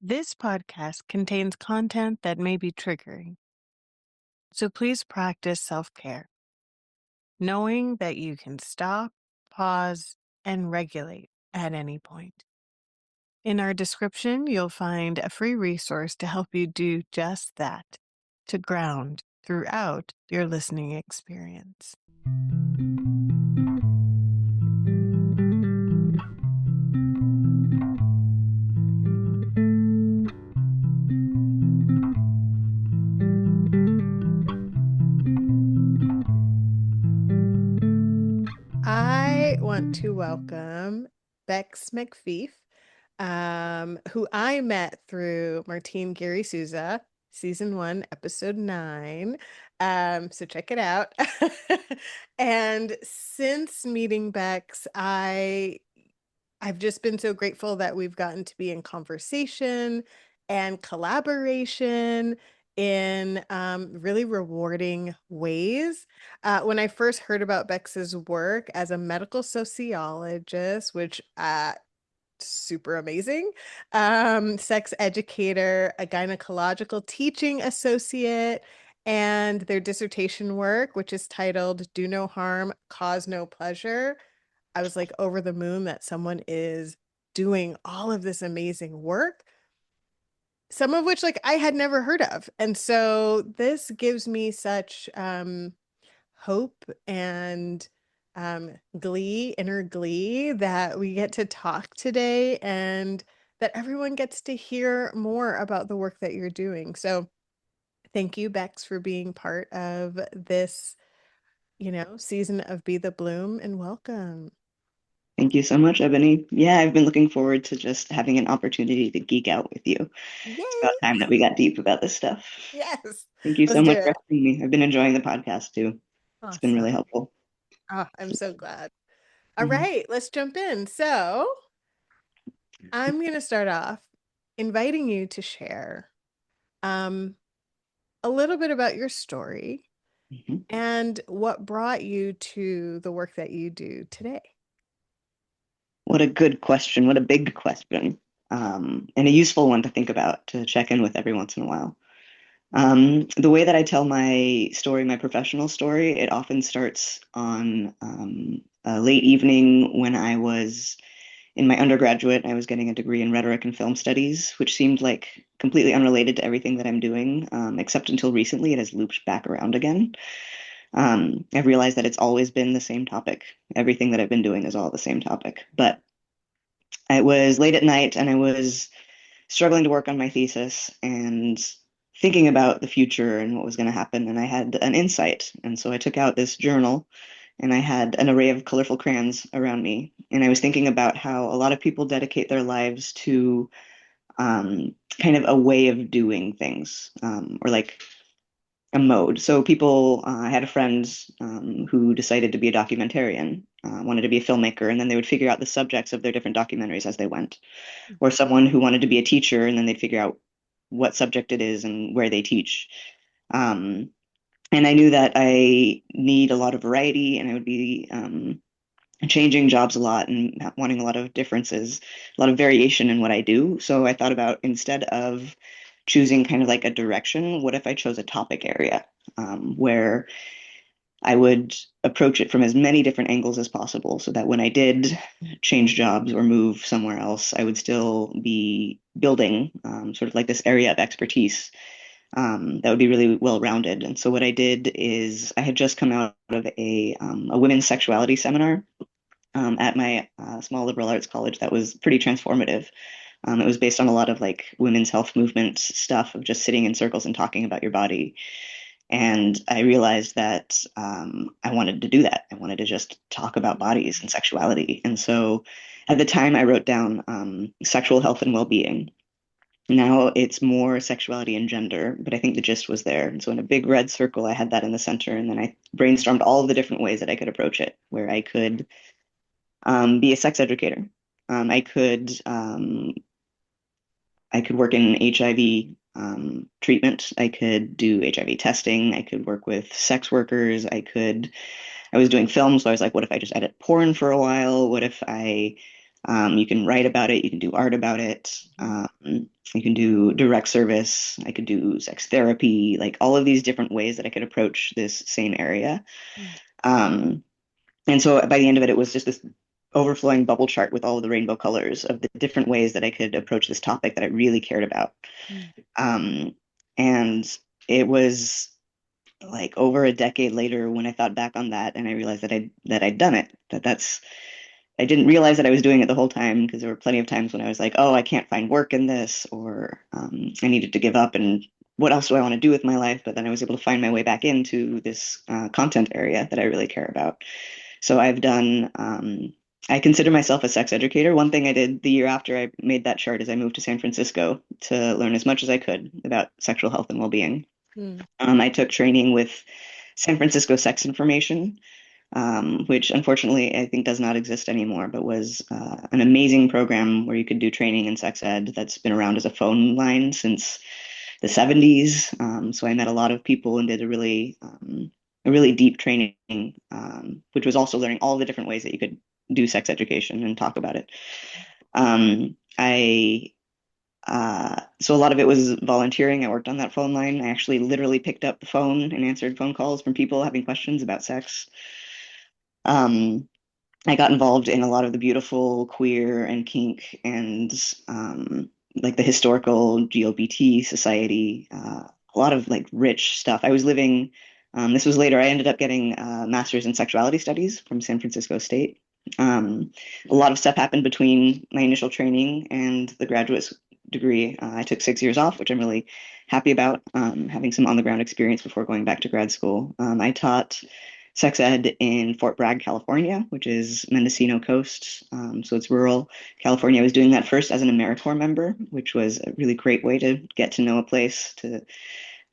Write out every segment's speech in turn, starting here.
This podcast contains content that may be triggering, so please practice self-care, knowing that you can stop, pause, and regulate at any point. In our description, you'll find a free resource to help you do just that, to ground throughout your listening experience. I want to welcome Bex MacFife, who I met through Martine Gary Souza, season 1, episode 9. So check it out. And since meeting Bex, I've just been so grateful that we've gotten to be in conversation and collaboration in really rewarding ways. When I first heard about Bex's work as a medical sociologist, which super amazing, sex educator, a gynecological teaching associate, and their dissertation work, which is titled Do No Harm, Cause No Pleasure. I was like over the moon that someone is doing all of this amazing work, some of which like I had never heard of. And so this gives me such hope and inner glee that we get to talk today and that everyone gets to hear more about the work that you're doing. So thank you, Bex, for being part of this, season of Be the Bloom, and welcome. Thank you so much, Ebony. Yeah, I've been looking forward to just having an opportunity to geek out with you. It's Yay! about time that we got deep about this stuff. Yes, Thank you let's so do much for it. having me. I've been enjoying the podcast too. It's been really Awesome. helpful. Oh, I'm so glad. All Mhm. right, let's jump in. So I'm going to start off inviting you to share um, a little bit about your story Mhm. and what brought you to the work that you do today. What a good question. What a big question. And a useful one to think about, to check in with every once in a while. The way that I tell my story, my professional story, it often starts on a late evening when I was in my undergraduate. I was getting a degree in rhetoric and film studies, which seemed like completely unrelated to everything that I'm doing, except until recently it has looped back around again. I've realized that it's always been the same topic. Everything that I've been doing is all the same topic. But it was late at night and I was struggling to work on my thesis and thinking about the future and what was going to happen. And I had an insight. And so I took out this journal and I had an array of colorful crayons around me. And I was thinking about how a lot of people dedicate their lives to kind of a way of doing things, or like a mode. So people, I had a friend who decided to be a documentarian, wanted to be a filmmaker, and then they would figure out the subjects of their different documentaries as they went. Or someone who wanted to be a teacher, and then they'd figure out what subject it is and where they teach. Um, and I knew that I need a lot of variety, and I would be changing jobs a lot and wanting a lot of differences, a lot of variation in what I do. So I thought about, instead of choosing kind of like a direction, what if I chose a topic area, where I would approach it from as many different angles as possible so that when I did change jobs or move somewhere else, I would still be building sort of like this area of expertise that would be really well rounded. And so what I did is I had just come out of a women's sexuality seminar at my small liberal arts college that was pretty transformative. It was based on a lot of like women's health movement stuff of just sitting in circles and talking about your body. And I realized that I wanted to do that. I wanted to just talk about bodies and sexuality. And so at the time, I wrote down sexual health and well-being. Now it's more sexuality and gender, but I think the gist was there. And so in a big red circle, I had that in the center. And then I brainstormed all of the different ways that I could approach it, where I could be a sex educator. I could work in HIV treatment. I could do HIV testing. I could work with sex workers. I was doing film, so I was like, what if I just edit porn for a while? What if I You can write about it, you can do art about it, you can do direct service, I could do sex therapy, like all of these different ways that I could approach this same area. Um, and so by the end of it, it was just this overflowing bubble chart with all of the rainbow colors of the different ways that I could approach this topic that I really cared about. Um, and it was like over a decade later when I thought back on that and I realized that I'd done it. I didn't realize that I was doing it the whole time because there were plenty of times when I was like, oh, I can't find work in this, or I needed to give up, and what else do I want to do with my life? But then I was able to find my way back into this content area that I really care about. So I consider myself a sex educator. One thing I did the year after I made that chart is I moved to San Francisco to learn as much as I could about sexual health and well-being. Mm. I took training with San Francisco Sex Information, which unfortunately I think does not exist anymore, but was an amazing program where you could do training in sex ed that's been around as a phone line since the 70s. So I met a lot of people and did a really deep training, which was also learning all the different ways that you could do sex education and talk about it. I so a lot of it was volunteering. I worked on that phone line. I actually literally picked up the phone and answered phone calls from people having questions about sex. Um, I got involved in a lot of the beautiful queer and kink and like the historical GLBT society, a lot of like rich stuff. I was living, this was later, I ended up getting a master's in sexuality studies from San Francisco State. Um, a lot of stuff happened between my initial training and the graduate degree. I took 6 years off, which I'm really happy about, having some on the ground experience before going back to grad school. I taught sex ed in Fort Bragg, California, which is Mendocino Coast. So it's rural California. I was doing that first as an AmeriCorps member, which was a really great way to get to know a place, to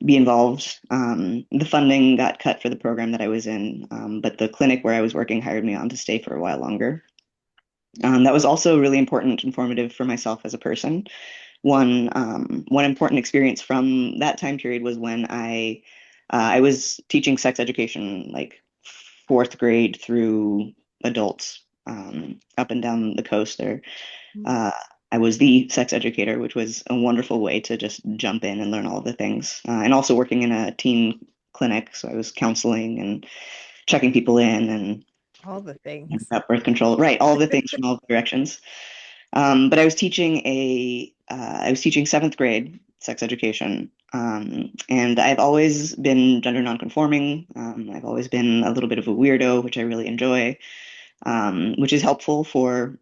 be involved. The funding got cut for the program that I was in, but the clinic where I was working hired me on to stay for a while longer. That was also really important and formative for myself as a person. One important experience from that time period was when I was teaching sex education like fourth grade through adults, up and down the coast there. Uh, I was the sex educator, which was a wonderful way to just jump in and learn all of the things. And also working in a teen clinic, so I was counseling and checking people in and All the things. about birth control, right? All the things from all directions. But I was teaching seventh grade sex education, and I've always been gender nonconforming. I've always been a little bit of a weirdo, which I really enjoy, which is helpful for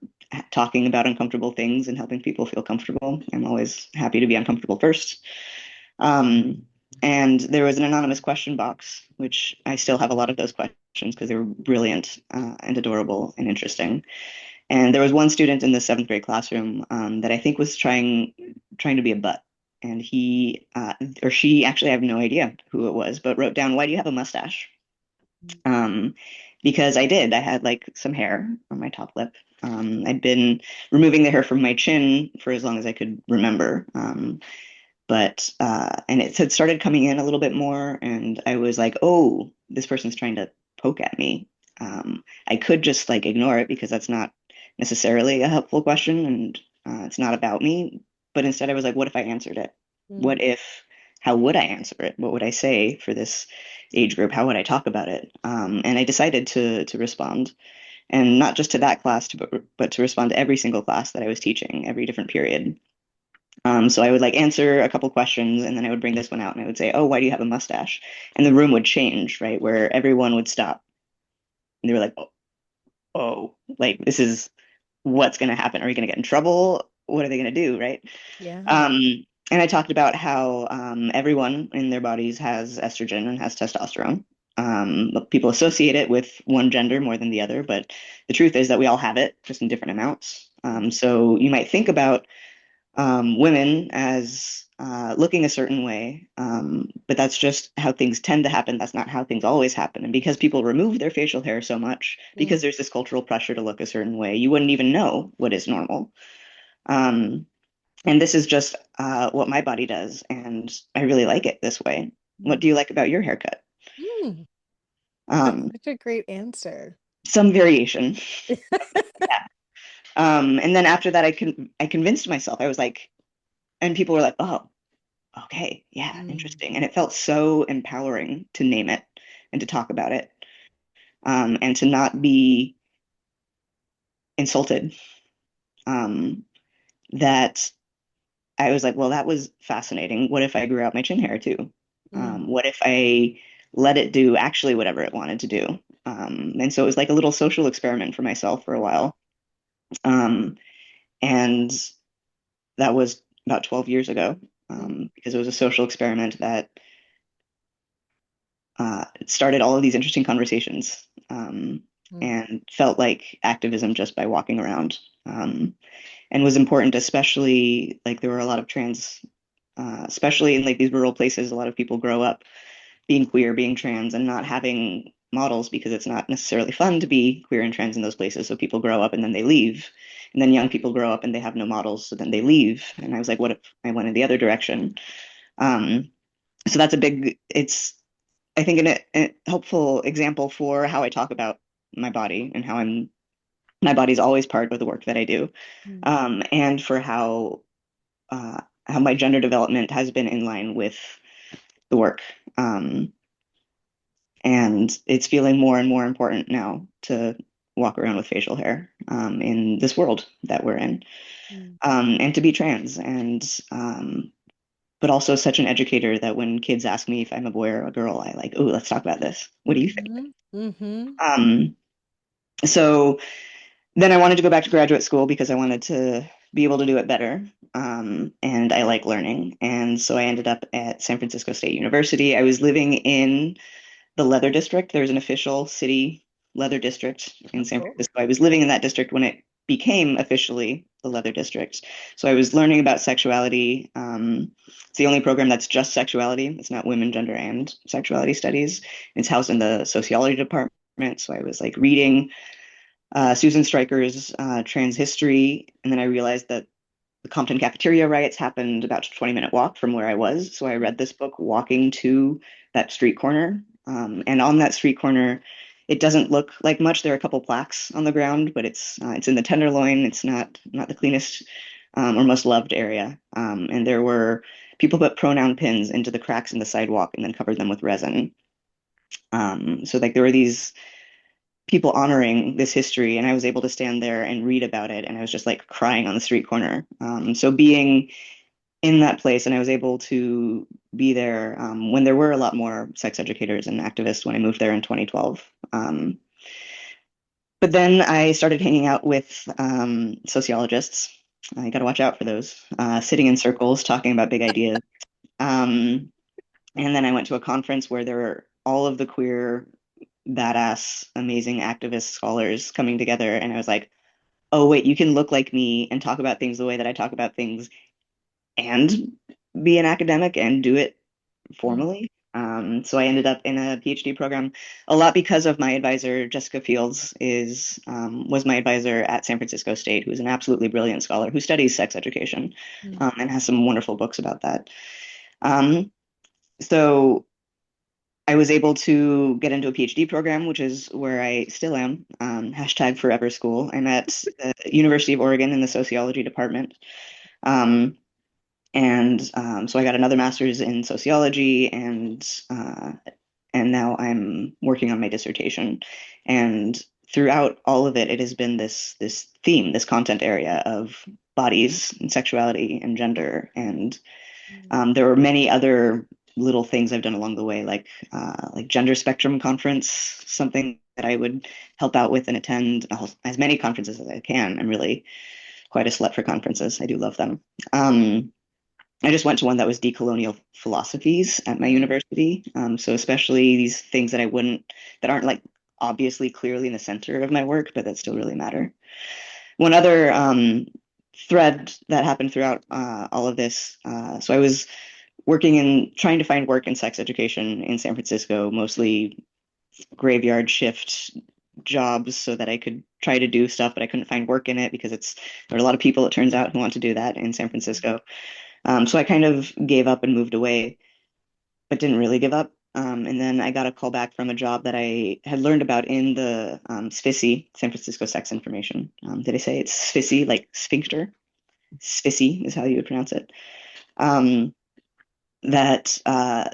talking about uncomfortable things and helping people feel comfortable. I'm always happy to be uncomfortable first. Um, and there was an anonymous question box, which I still have a lot of those questions because they were brilliant, and adorable and interesting. And there was one student in the seventh grade classroom, that I think was trying to be a butt. And he or she, actually, I have no idea who it was, but wrote down, "Why do you have a mustache?" Um, because I did. I had like some hair on my top lip. I'd been removing the hair from my chin for as long as I could remember. And it had started coming in a little bit more, and I was like, "Oh, this person's trying to poke at me." I could just like ignore it because that's not necessarily a helpful question, and it's not about me. But instead, I was like, "What if I answered it? Mm. What if? How would I answer it? What would I say for this age group? How would I talk about it?" And I decided to respond, and not just to that class, but to respond to every single class that I was teaching, every different period. So I would like answer a couple questions and then I would bring this one out and I would say, "Oh, why do you have a mustache?" And the room would change, right? Where everyone would stop and they were like, "Oh, like this is what's going to happen. Are we going to get in trouble? What are they going to do?" Right? Yeah. Um, and I talked about how everyone in their bodies has estrogen and has testosterone. But people associate it with one gender more than the other, but the truth is that we all have it, just in different amounts. So you might think about women as looking a certain way, but that's just how things tend to happen. That's not how things always happen. And because people remove their facial hair so much, Mm. because there's this cultural pressure to look a certain way, you wouldn't even know what is normal. Um, and this is just what my body does, and I really like it this way. What Mm. do you like about your haircut? Mm. That's Um, such a great answer. some variation. Yeah. And then after that, I convinced myself. I was like, and people were like, "Oh, okay, yeah, Mm, interesting." And it felt so empowering to name it and to talk about it, and to not be insulted. Um, that I was like, well, that was fascinating. What if I grew out my chin hair too? mm, What if I let it do actually whatever it wanted to do? And so it was like a little social experiment for myself for a while. Um, and that was about 12 years ago, mm, because it was a social experiment that started all of these interesting conversations, mm, and felt like activism just by walking around, and was important, especially like there were a lot of trans, especially in like these rural places, a lot of people grow up being queer, being trans, and not having models because it's not necessarily fun to be queer and trans in those places. So people grow up and then they leave. And then young people grow up and they have no models, so then they leave. And I was like, what if I went in the other direction? Um, so that's a big, it's, I think, a helpful example for how I talk about my body and my body's always part of the work that I do. mm, And for how my gender development has been in line with the work. Um, and it's feeling more and more important now to walk around with facial hair, in this world that we're in, mm, and to be trans, and but also such an educator that when kids ask me if I'm a boy or a girl, I like, oh, let's talk about this. What do you think? mhm, mhm, Um, so then I wanted to go back to graduate school because I wanted to be able to do it better. And I like learning. And so I ended up at San Francisco State University. I was living in the leather district. There's an official city leather district in oh, San cool. Francisco. I was living in that district when it became officially the leather district. So I was learning about sexuality. It's the only program that's just sexuality. It's not women, gender, and sexuality studies. It's housed in the sociology department. So I was like reading Susan Stryker's trans history, and then I realized that the Compton cafeteria riots happened about a 20-minute walk from where I was. So I read this book walking to that street corner. And on that street corner, it doesn't look like much. There are a couple plaques on the ground, but it's in the Tenderloin. It's not the cleanest, or most loved area. And there were people put pronoun pins into the cracks in the sidewalk and then covered them with resin. So like there were these people honoring this history, and I was able to stand there and read about it, and I was just like crying on the street corner. So being in that place, and I was able to be there, when there were a lot more sex educators and activists when I moved there in 2012. But then I started hanging out with sociologists. I got to watch out for those, sitting in circles talking about big ideas. Um, and then I went to a conference where there were all of the queer, badass, amazing activist scholars coming together, and I was like, oh, wait, you can look like me and talk about things the way that I talk about things and be an academic and do it Mm, formally. So I ended up in a PhD program a lot because of my advisor, Jessica Fields, was my advisor at San Francisco State, who's an absolutely brilliant scholar who studies sex education, mm, and has some wonderful books about that. Um, so I was able to get into a PhD program, which is where I still am. Hashtag forever school. I'm at the University of Oregon in the sociology department. Um, and so I got another master's in sociology, and now I'm working on my dissertation. And throughout all of it, it has been this theme, this content area of bodies and sexuality and gender. And mm, there were many other little things I've done along the way, like Gender Spectrum Conference, something that I would help out with and attend as many conferences as I can. I'm really quite a slut for conferences. I do love them. Um, I just went to one that was decolonial philosophies at my mm, university. So especially these things that aren't like obviously clearly in the center of my work, but that still really matter. One other thread that happened throughout all of this. So I was working in trying to find work in sex education in San Francisco, mostly graveyard shift jobs so that I could try to do stuff, but I couldn't find work in it because there are a lot of people, it turns out, who want to do that in San mm, Francisco. So I kind of gave up and moved away, but didn't really give up. And then I got a call back from a job that I had learned about in the SFISI, San Francisco Sex Information. Did I say it's SFISI, like sphincter? SFISI is how you would pronounce it. Um, that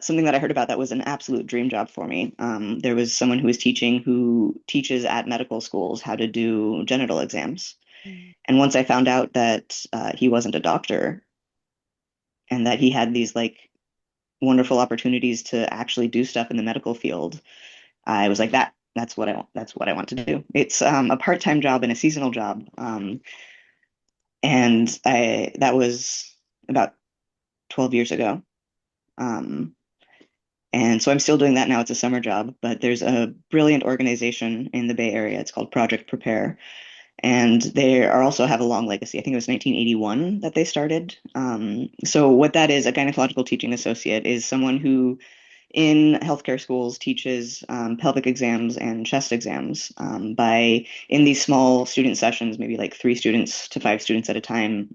something that I heard about that was an absolute dream job for me. There was someone who was teaching who teaches at medical schools how to do genital exams. Mm. And once I found out that he wasn't a doctor and that he had these like wonderful opportunities to actually do stuff in the medical field, I was like, that's what I want. That's what I want to do. It's a part-time job and a seasonal job. And I that was about 12 years ago. Um, And so I'm still doing that now. It's a summer job, but there's a brilliant organization in the Bay Area. It's called Project Prepare. And they are also have a long legacy. I think it was 1981 that they started. So what that is, a gynecological teaching associate is someone who in healthcare schools teaches pelvic exams and chest exams by in these small student sessions, maybe like 3 students to 5 students at a time,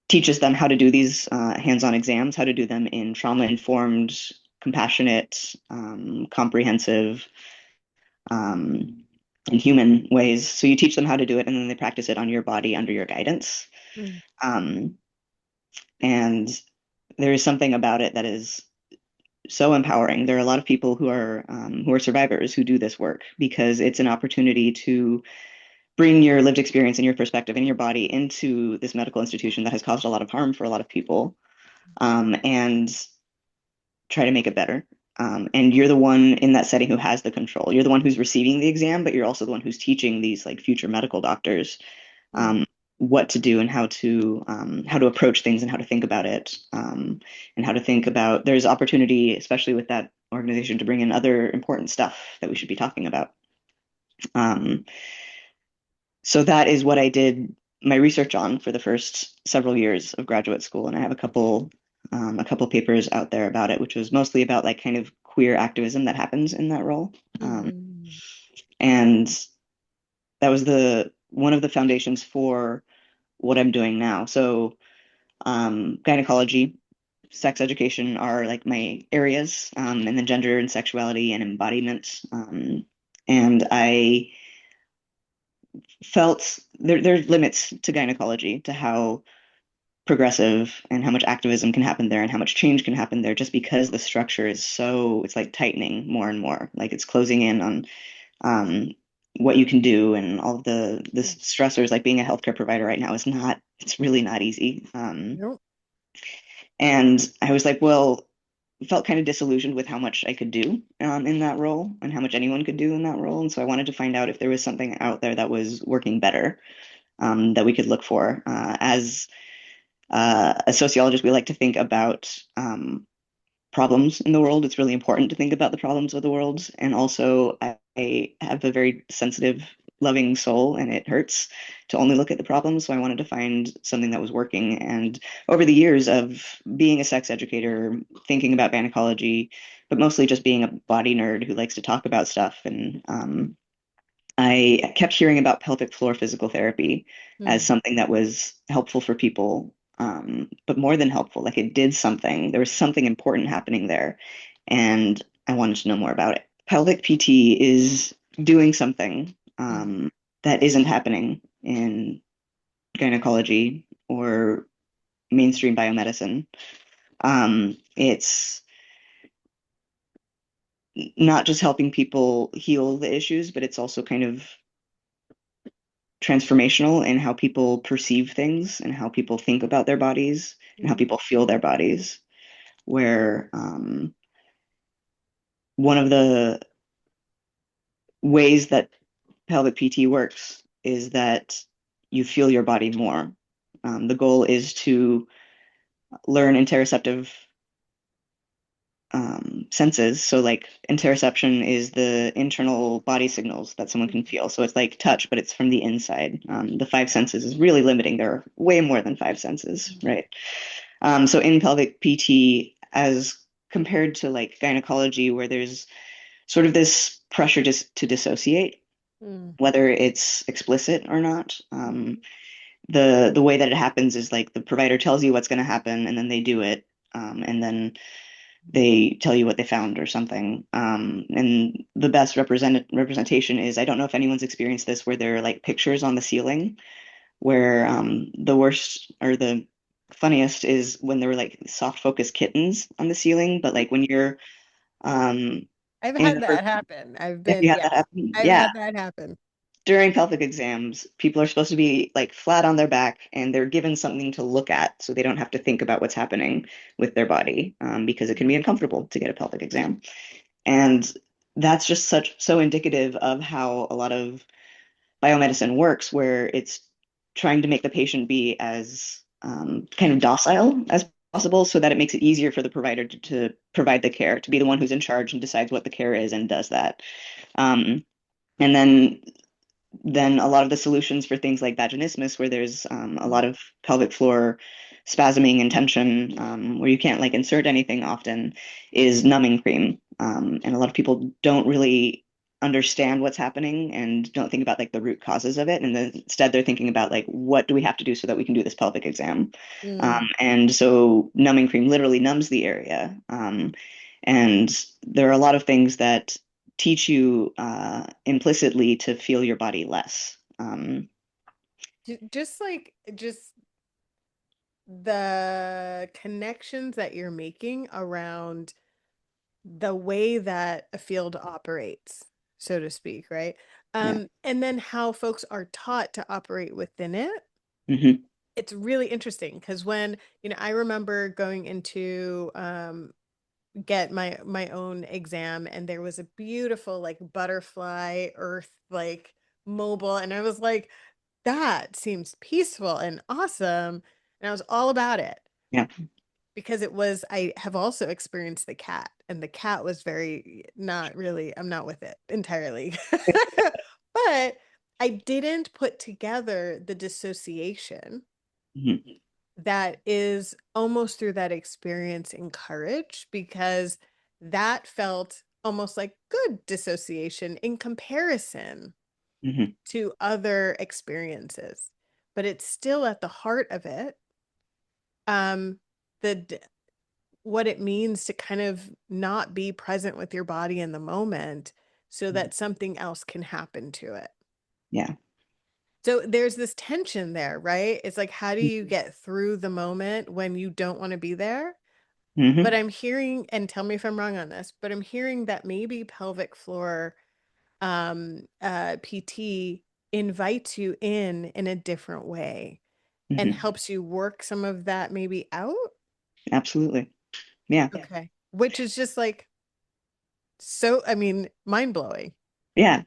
teaches them how to do these hands-on exams, how to do them in trauma-informed, compassionate, comprehensive, um, and human ways. So you teach them how to do it, and then they practice it on your body under your guidance. Mm. Um, and there is something about it that is so empowering. There are a lot of people who are survivors who do this work because it's an opportunity to bring your lived experience and your perspective and your body into this medical institution that has caused a lot of harm for a lot of people, and try to make it better. And you're the one in that setting who has the control. You're the one who's receiving the exam, but you're also the one who's teaching these like future medical doctors Mm. what to do and how to approach things and how to think about it, and how to think about. There's opportunity, especially with that organization, to bring in other important stuff that we should be talking about. Um, so that is what I did my research on for the first several years of graduate school, and I have a couple papers out there about it, which was mostly about like kind of queer activism that happens in that role. Mm. And that was the one of the foundations for what I'm doing now. So gynecology, sex education are like my areas, and then gender and sexuality and embodiment. And I felt there's limits to gynecology, to how progressive and how much activism can happen there and how much change can happen there just because the structure is so it's like tightening more and more, like it's closing in on um, what you can do, and all of the stressors. Like being a healthcare provider right now is not, it's really not easy. Nope. And I was like, well, felt kind of disillusioned with how much I could do in that role and how much anyone could do in that role. And so I wanted to find out if there was something out there that was working better, that we could look for. As a sociologist, we like to think about problems in the world. It's really important to think about the problems of the world. And also, I have a very sensitive, loving soul, and it hurts to only look at the problems. So I wanted to find something that was working. And over the years of being a sex educator, thinking about gynecology, but mostly just being a body nerd who likes to talk about stuff, and I kept hearing about pelvic floor physical therapy as Mm. something that was helpful for people, but more than helpful, like it did something. There was something important happening there, and I wanted to know more about it. Pelvic PT is doing something Mm. that isn't happening in gynecology or mainstream biomedicine. It's not just helping people heal the issues, but it's also kind of transformational in how people perceive things and how people think about their bodies and how Mm. people feel their bodies. Where one of the ways that pelvic PT works is that you feel your body more. The goal is to learn interoceptive senses. So, like, interoception is the internal body signals that someone can feel. So, it's like touch, but it's from the inside. The five senses is really limiting. There are way more than five senses, right? So in pelvic PT, as compared to like gynecology, where there's sort of this pressure just to dissociate, Mm. whether it's explicit or not. Mm. The way that it happens is like the provider tells you what's going to happen, and then they do it, and then they tell you what they found or something. And the best representation is, I don't know if anyone's experienced this, where there are like pictures on the ceiling, where the worst or the funniest is when there were like soft focus kittens on the ceiling, but like when you're um I've in had the first, that happen. I've if you been, have yeah, that happen, I've yeah. had that happen. During pelvic exams, people are supposed to be like flat on their back and they're given something to look at so they don't have to think about what's happening with their body, because it can be uncomfortable to get a pelvic exam. And that's just so indicative of how a lot of biomedicine works, where it's trying to make the patient be as kind of docile as possible so that it makes it easier for the provider to provide the care, to be the one who's in charge and decides what the care is and does that. Um, and then a lot of the solutions for things like vaginismus, where there's a lot of pelvic floor spasming and tension, where you can't like insert anything often, is numbing cream. And a lot of people don't really understand what's happening and don't think about like the root causes of it. And then instead they're thinking about like, what do we have to do so that we can do this pelvic exam? Mm. And so numbing cream literally numbs the area. And there are a lot of things that teach you implicitly to feel your body less. Just like, just the connections that you're making around the way that a field operates, so to speak, right? Yeah. And then how folks are taught to operate within it. Hmm. It's really interesting because when, I remember going into get my own exam, and there was a beautiful like butterfly earth like mobile, and I was like, that seems peaceful and awesome, and I was all about it Yeah. because I have also experienced the cat, and the cat was very not really, I'm not with it entirely. But I didn't put together the dissociation Hmm. that is almost through that experience encouraged, because that felt almost like good dissociation in comparison Hmm. to other experiences, but it's still at the heart of it. The What it means to kind of not be present with your body in the moment so that something else can happen to it. Yeah. So there's this tension there, right? It's like, how do you get through the moment when you don't want to be there? But Hmm. I'm hearing, and tell me if I'm wrong on this, but I'm hearing that maybe pelvic floor PT invites you in a different way and Hmm. helps you work some of that maybe out. Absolutely. Yeah. Okay. Which is just like, so, I mean, mind blowing. Yeah.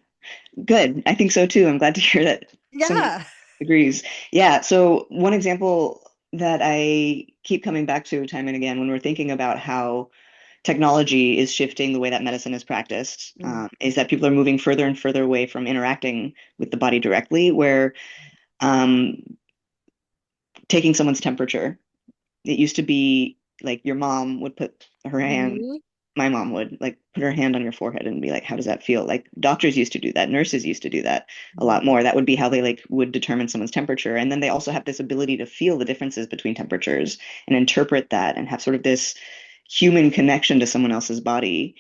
Good. I think so too. I'm glad to hear that someone Yeah. agrees. Yeah. So one example that I keep coming back to time and again when we're thinking about how technology is shifting the way that medicine is practiced, Mm. is that people are moving further and further away from interacting with the body directly, where um, taking someone's temperature. It used to be like your mom would put her hand, Mhm. my mom would like put her hand on your forehead and be like, how does that feel? Like doctors used to do that, nurses used to do that a Mhm. lot more. That would be how they like would determine someone's temperature. And then they also have this ability to feel the differences between temperatures and interpret that and have sort of this human connection to someone else's body,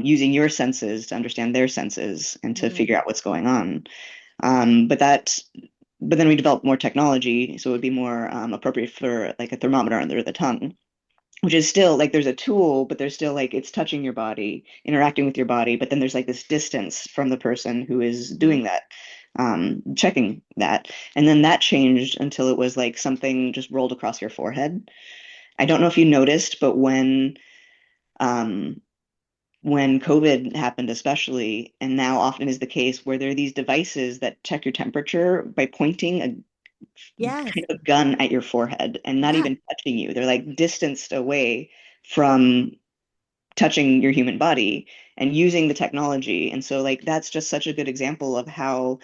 using your senses to understand their senses and to Mhm. figure out what's going on. Um, but that, but then we developed more technology, so it would be more appropriate for like a thermometer under the tongue, which is still like there's a tool, but there's still like it's touching your body, interacting with your body, but then there's like this distance from the person who is Mhm. doing that, checking that. And then that changed until it was like something just rolled across your forehead. I don't know if you noticed, but um, when COVID happened, especially, and now often is the case, where there are these devices that check your temperature by pointing a Yes. kind of gun at your forehead and not Yeah. even touching you. They're like distanced away from touching your human body and using the technology. And so, like, that's just such a good example of how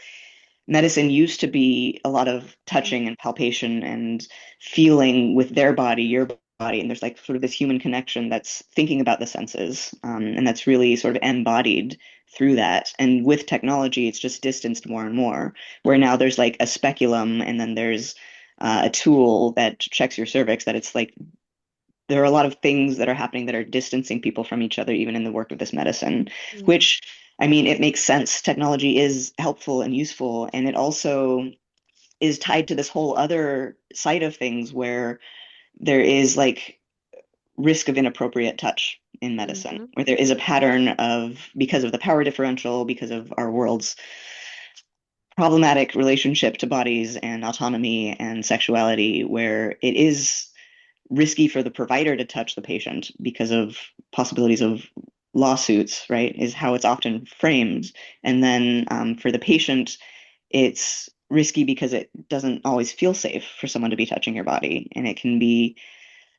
medicine used to be a lot of touching and palpation and feeling with their body, your body. And there's like sort of this human connection that's thinking about the senses. And that's really sort of embodied through that. And with technology, it's just distanced more and more, where now there's like a speculum and then there's a tool that checks your cervix that it's like there are a lot of things that are happening that are distancing people from each other, even in the work of this medicine, Mm. which, I mean, it makes sense. Technology is helpful and useful, and it also is tied to this whole other side of things where there is like risk of inappropriate touch in medicine, Mhm. where there is a pattern of, because of the power differential, because of our world's problematic relationship to bodies and autonomy and sexuality, where it is risky for the provider to touch the patient because of possibilities of lawsuits, right? Is how it's often framed. And then for the patient, it's risky because it doesn't always feel safe for someone to be touching your body. And it can be,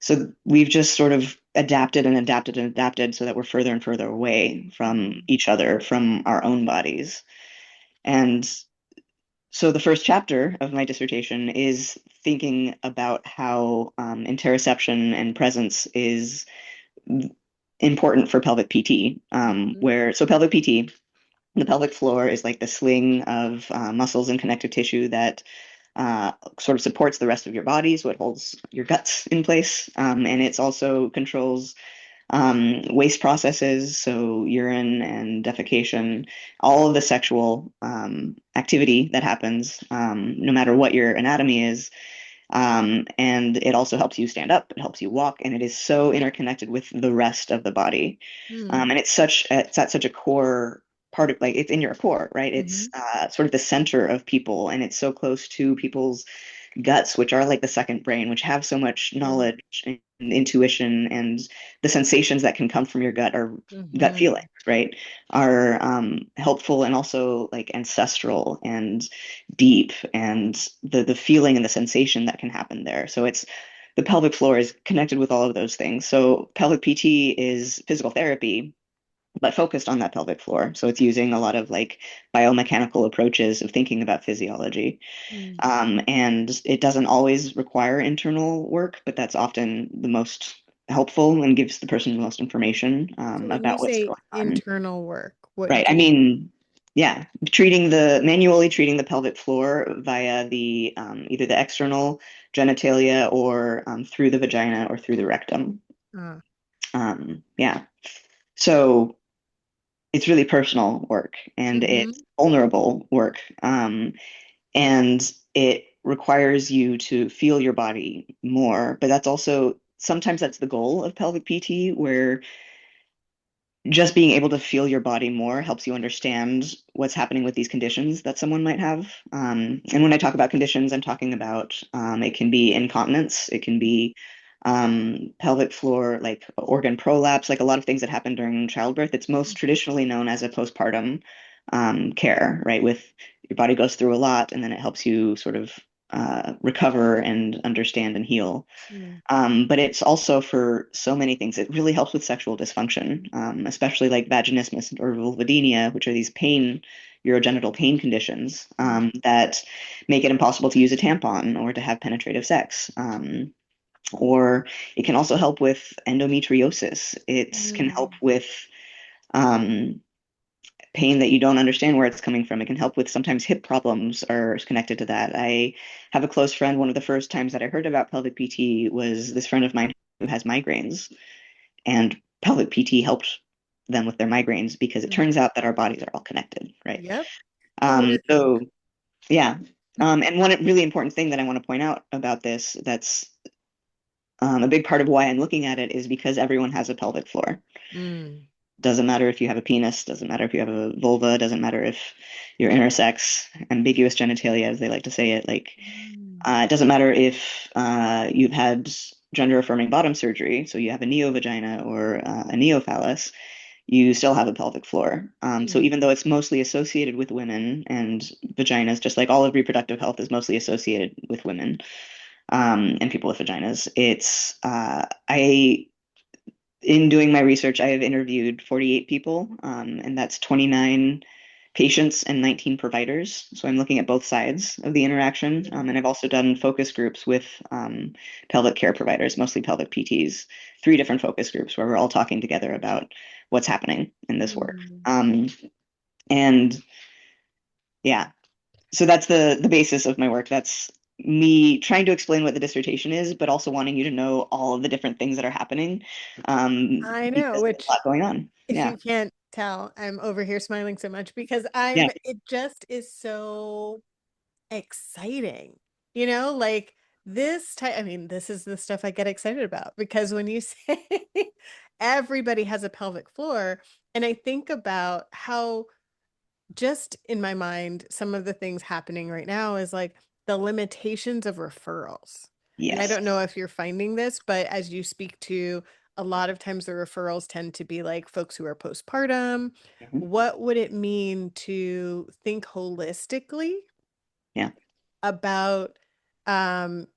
so we've just sort of adapted and adapted and adapted so that we're further and further away from Mm. each other, from our own bodies. And so the first chapter of my dissertation is thinking about how interoception and presence is important for pelvic PT, Mhm. where so pelvic PT, the pelvic floor is like the sling of muscles and connective tissue that sort of supports the rest of your body, so it holds your guts in place, and it's also controls waste processes, so urine and defecation, all of the sexual activity that happens, no matter what your anatomy is. And it also helps you stand up, it helps you walk, and it is so interconnected with the rest of the body. Mm. And it's at such a core part of, like, it's in your core, right? It's Mhm. sort of the center of people, and it's so close to people's guts, which are like the second brain, which have so much Mm. knowledge and intuition, and the sensations that can come from your gut are gut Mhm. feelings, right? Are helpful and also like ancestral and deep, and the feeling and the sensation that can happen there. So it's the pelvic floor is connected with all of those things. So pelvic PT is physical therapy, but focused on that pelvic floor. So it's using a lot of like biomechanical approaches of thinking about physiology. Mm. And it doesn't always require internal work, but that's often the most helpful and gives the person the most information So when you about what's say going on. internal work, what Right. do I you mean, yeah, manually treating the pelvic floor via the either the external genitalia or through the vagina or through the rectum. uh, Yeah. So it's really personal work and it's mhm. vulnerable work. And it requires you to feel your body more. But that's also sometimes that's the goal of pelvic PT, where just being able to feel your body more helps you understand what's happening with these conditions that someone might have. And when I talk about conditions, I'm talking about it can be incontinence, it can be pelvic floor, like organ prolapse, like a lot of things that happen during childbirth. It's most traditionally known as a postpartum care, right? With your body goes through a lot and then it helps you sort of recover and understand and heal. Mm. But it's also for so many things. It really helps with sexual dysfunction, especially like vaginismus or vulvodynia, which are these urogenital pain conditions Mm. that make it impossible to use a tampon or to have penetrative sex. Or it can also help with endometriosis. It can help Mm. with um, pain that you don't understand where it's coming from. It can help with sometimes hip problems are connected to that. I have a close friend. One of the first times that I heard about pelvic PT was this friend of mine who has migraines, and pelvic PT helped them with their migraines because it Mm. turns out that our bodies are all connected, right? Yep. Who would Um, have thunk? so yeah. And one really important thing that I want to point out about this that's a big part of why I'm looking at it is because everyone has a pelvic floor. Mm. Doesn't matter if you have a penis, doesn't matter if you have a vulva, doesn't matter if you're intersex, ambiguous genitalia, as they like to say it. Like, Mm. it doesn't matter if you've had gender affirming bottom surgery, so you have a neo vagina or a neo phallus, you still have a pelvic floor. So Mm. even though it's mostly associated with women and vaginas, just like all of reproductive health is mostly associated with women and people with vaginas, I in doing my research, I have interviewed 48 people, and that's 29 patients and 19 providers. So I'm looking at both sides of the interaction. And Mm. I've also done focus groups with pelvic care providers, mostly pelvic PTs, three different focus groups where we're all talking together about what's happening in this work. Mm. And yeah, so that's the basis of my work. That's me trying to explain what the dissertation is, but also wanting you to know all of the different things that are happening, I know, because there's a which lot going on. if Yeah. you can't tell, I'm over here smiling so much because Yeah. it just is so exciting. Like this type, I mean, this is the stuff I get excited about because when you say everybody has a pelvic floor, and I think about how just in my mind, some of the things happening right now is like the limitations of referrals. And I Yes. don't know if you're finding this, but as you speak to, a lot of times the referrals tend to be like folks who are postpartum. Mhm. What would it mean to think holistically Yeah. about um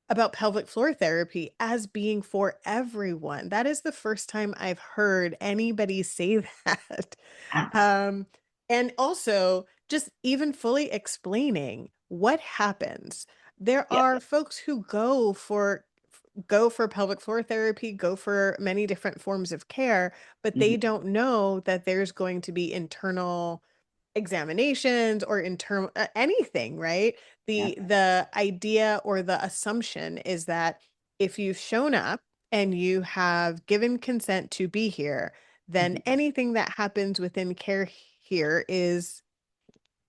about pelvic floor therapy as being for everyone? That is the first time I've heard anybody say that. Ah, Um, and also just even fully explaining what happens. There yeah. are folks who go for pelvic floor therapy, go for many different forms of care, but they Mhm. don't know that there's going to be internal examinations or internal anything, right? Yeah. The idea or the assumption is that if you've shown up and you have given consent to be here, then Mhm. anything that happens within care here is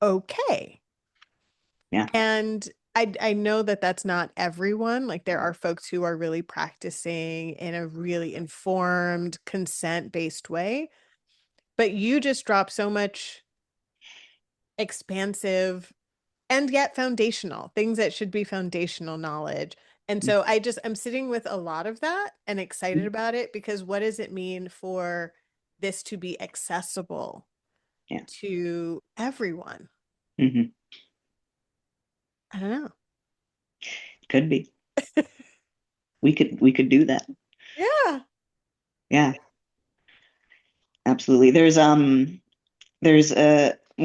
okay. Yeah. And I know that that's not everyone. Like there are folks who are really practicing in a really informed, consent-based way, but you just drop so much expansive and yet foundational things that should be foundational knowledge. And so I'm sitting with a lot of that and excited Mhm. about it because what does it mean for this to be accessible Yeah. to everyone? Hmm. I don't know. Could be. We could do that. Yeah. Yeah, absolutely. There's one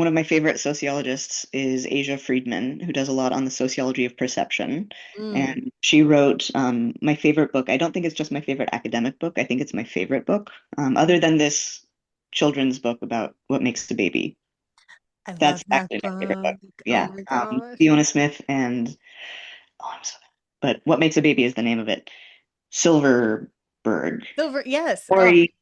of my favorite sociologists is Asia Friedman, who does a lot on the sociology of perception. Mm. And she wrote my favorite book. I don't think it's just my favorite academic book. I think it's my favorite book, other than this children's book about what makes a baby. I That's love that actually my favorite book. book. Oh Yeah. my gosh. Fiona Smith and oh, I'm so but What Makes a Baby is the name of it. Silverberg. Silver, yes. Oh, Corey,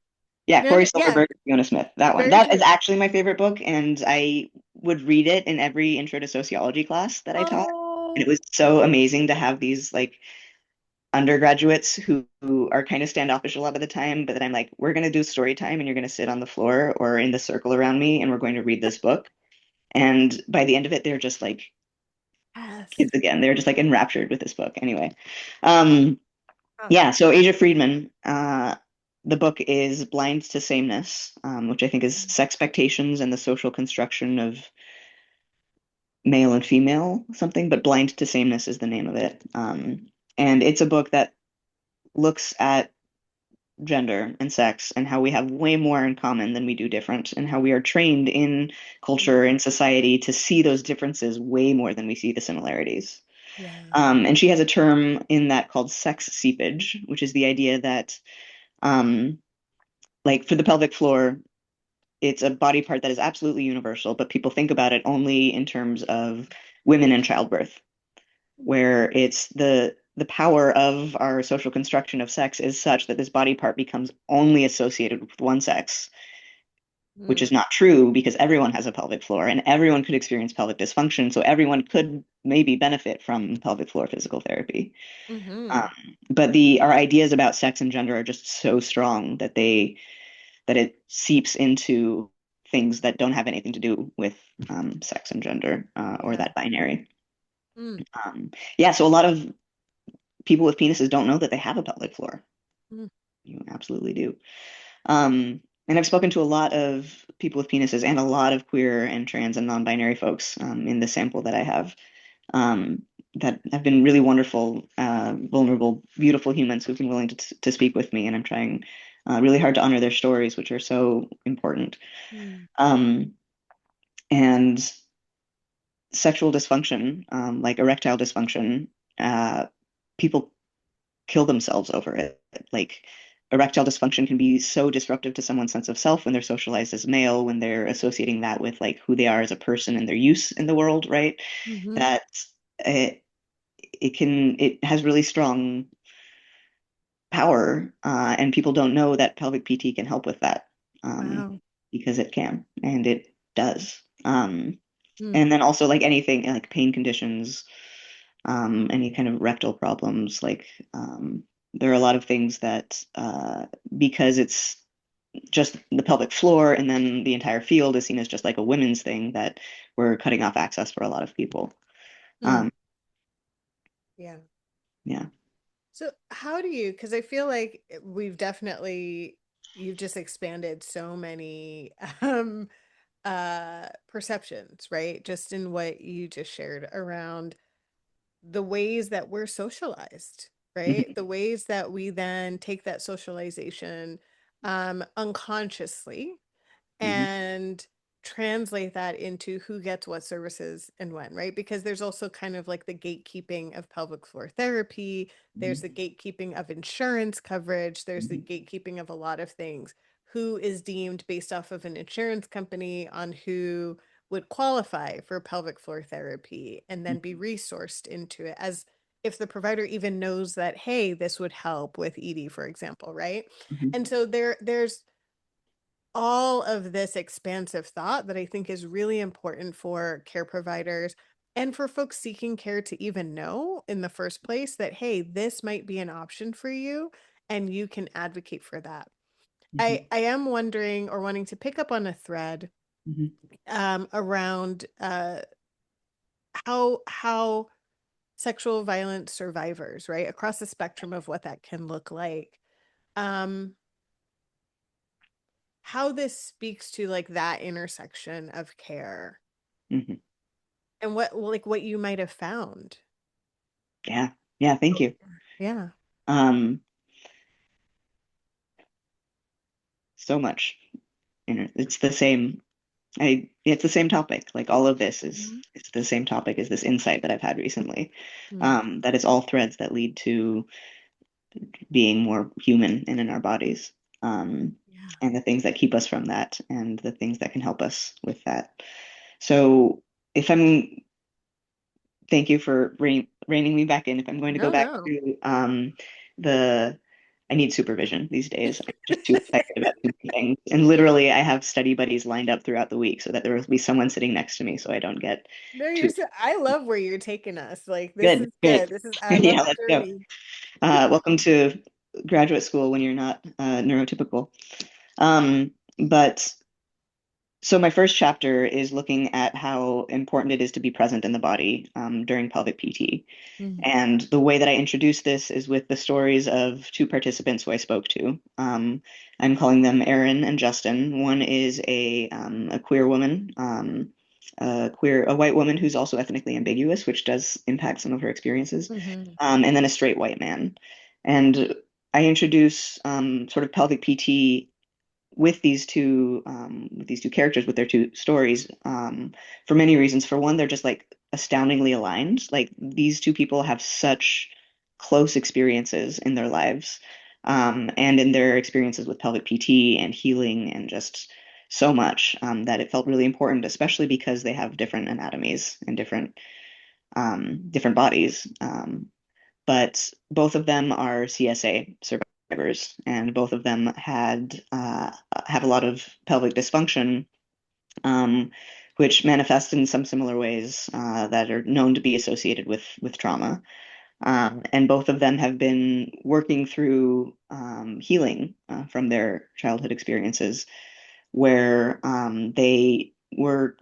yeah, no, Corey no, yeah, Silverberg, Fiona Smith. That one. very That is true. actually my favorite book, and I would read it in every intro to sociology class that I taught. And it Oh, was so amazing to have these like undergraduates who are kind of standoffish a lot of the time, but then I'm like, we're gonna do story time and you're gonna sit on the floor or in the circle around me and we're going to read this book. And by the end of it, they're just like yes. kids again. They're just like enraptured with this book. Anyway. Um, Oh, Yeah, so Asia Friedman, the book is Blind to Sameness, which I think is Sexpectations and the Social Construction of Male and Female, something, but Blind to Sameness is the name of it. And it's a book that looks at gender and sex and how we have way more in common than we do different, and how we are trained in culture and society to see those differences way more than we see the similarities. yeah. And she has a term in that called sex seepage, which is the idea that um, like for the pelvic floor, it's a body part that is absolutely universal, but people think about it only in terms of women and childbirth, where it's the power of our social construction of sex is such that this body part becomes only associated with one sex, which Mm. is not true because everyone has a pelvic floor and everyone could experience pelvic dysfunction. So everyone could maybe benefit from pelvic floor physical therapy. Um, Hmm. but the our ideas about sex and gender are just so strong that it seeps into things that don't have anything to do with sex and gender or Yeah. that binary. Mm. Yeah, so a lot of people with penises don't know that they have a pelvic floor. Mm. You absolutely do. And I've spoken to a lot of people with penises and a lot of queer and trans and non-binary folks in the sample that I have that have been really wonderful, vulnerable, beautiful humans who've been willing to speak with me. And I'm trying really hard to honor their stories, which are so important. Mm. Um, and sexual dysfunction, like erectile dysfunction, uh, people kill themselves over it. Like erectile dysfunction can be so disruptive to someone's sense of self when they're socialized as male, when they're associating that with like who they are as a person and their use in the world, right? Hmm. That it, it has really strong power, and people don't know that pelvic PT can help with that, Wow. because it can, and it does. Mm. And then also like anything like pain conditions, any kind of rectal problems, like there are a lot of things that because it's just the pelvic floor and then the entire field is seen as just like a women's thing, that we're cutting off access for a lot of people. Mm. Um, Yeah. yeah. So how do you, because I feel like we've definitely, you've just expanded so many perceptions, right? Just in what you just shared around the ways that we're socialized, right? Mhm, The ways that we then take that socialization unconsciously mhm, and translate that into who gets what services and when, right? Because there's also kind of like the gatekeeping of pelvic floor therapy, there's the mhm, gatekeeping of insurance coverage, there's the mhm, gatekeeping of a lot of things. Who is deemed based off of an insurance company on who would qualify for pelvic floor therapy and then be mhm, resourced into it as if the provider even knows that, hey, this would help with ED, for example, right? mhm, And so there's all of this expansive thought that I think is really important for care providers and for folks seeking care to even know in the first place that, hey, this might be an option for you and you can advocate for that. mhm, I am wondering or wanting to pick up on a thread mhm, around how sexual violence survivors, right, across the spectrum of what that can look like, um, how this speaks to like that intersection of care mhm. and what you might have found. Yeah. Yeah. Thank you. Yeah. Um, so much. It's the same. It's the same topic. Like all of this is Mhm. it's the same topic as this insight that I've had recently. Mm. That it's all threads that lead to being more human and in our bodies. Um, Yeah. and the things that keep us from that, and the things that can help us with that. So, if I'm, thank you for reining me back in. If I'm going to go No, back no. to the, I need supervision these days. I'm just too excited about too many things. And literally, I have study buddies lined up throughout the week so that there will be someone sitting next to me so I don't get No, too I love where you're taking us. Like this good. is Great. good. This is I love Yeah, the let's go. journey. Welcome to graduate school when you're not neurotypical. But so my first chapter is looking at how important it is to be present in the body during pelvic PT. Mm. And the way that I introduce this is with the stories of two participants who I spoke to. I'm calling them Erin and Justin. One is a queer woman, a white woman who's also ethnically ambiguous, which does impact some of her experiences, Hmm. and then a straight white man. And I introduce sort of pelvic PT with these two characters with their two stories for many reasons. For one, they're just like astoundingly aligned. Like these two people have such close experiences in their lives, and in their experiences with pelvic PT and healing and just so much that it felt really important, especially because they have different anatomies and different bodies. But both of them are CSA survivors, and both of them had have a lot of pelvic dysfunction, um, which manifest in some similar ways that are known to be associated with trauma. And both of them have been working through healing from their childhood experiences where they were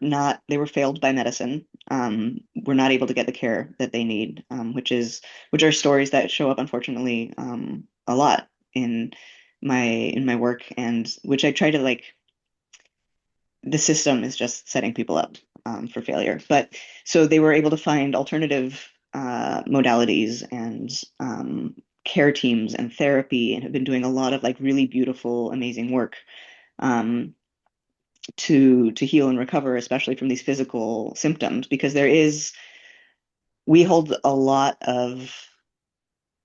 failed by medicine, were not able to get the care that they need, which are stories that show up unfortunately a lot in my work, and which I try to like. The system is just setting people up for failure. But so they were able to find alternative modalities and care teams and therapy, and have been doing a lot of like really beautiful, amazing work um, to heal and recover, especially from these physical symptoms, because we hold a lot of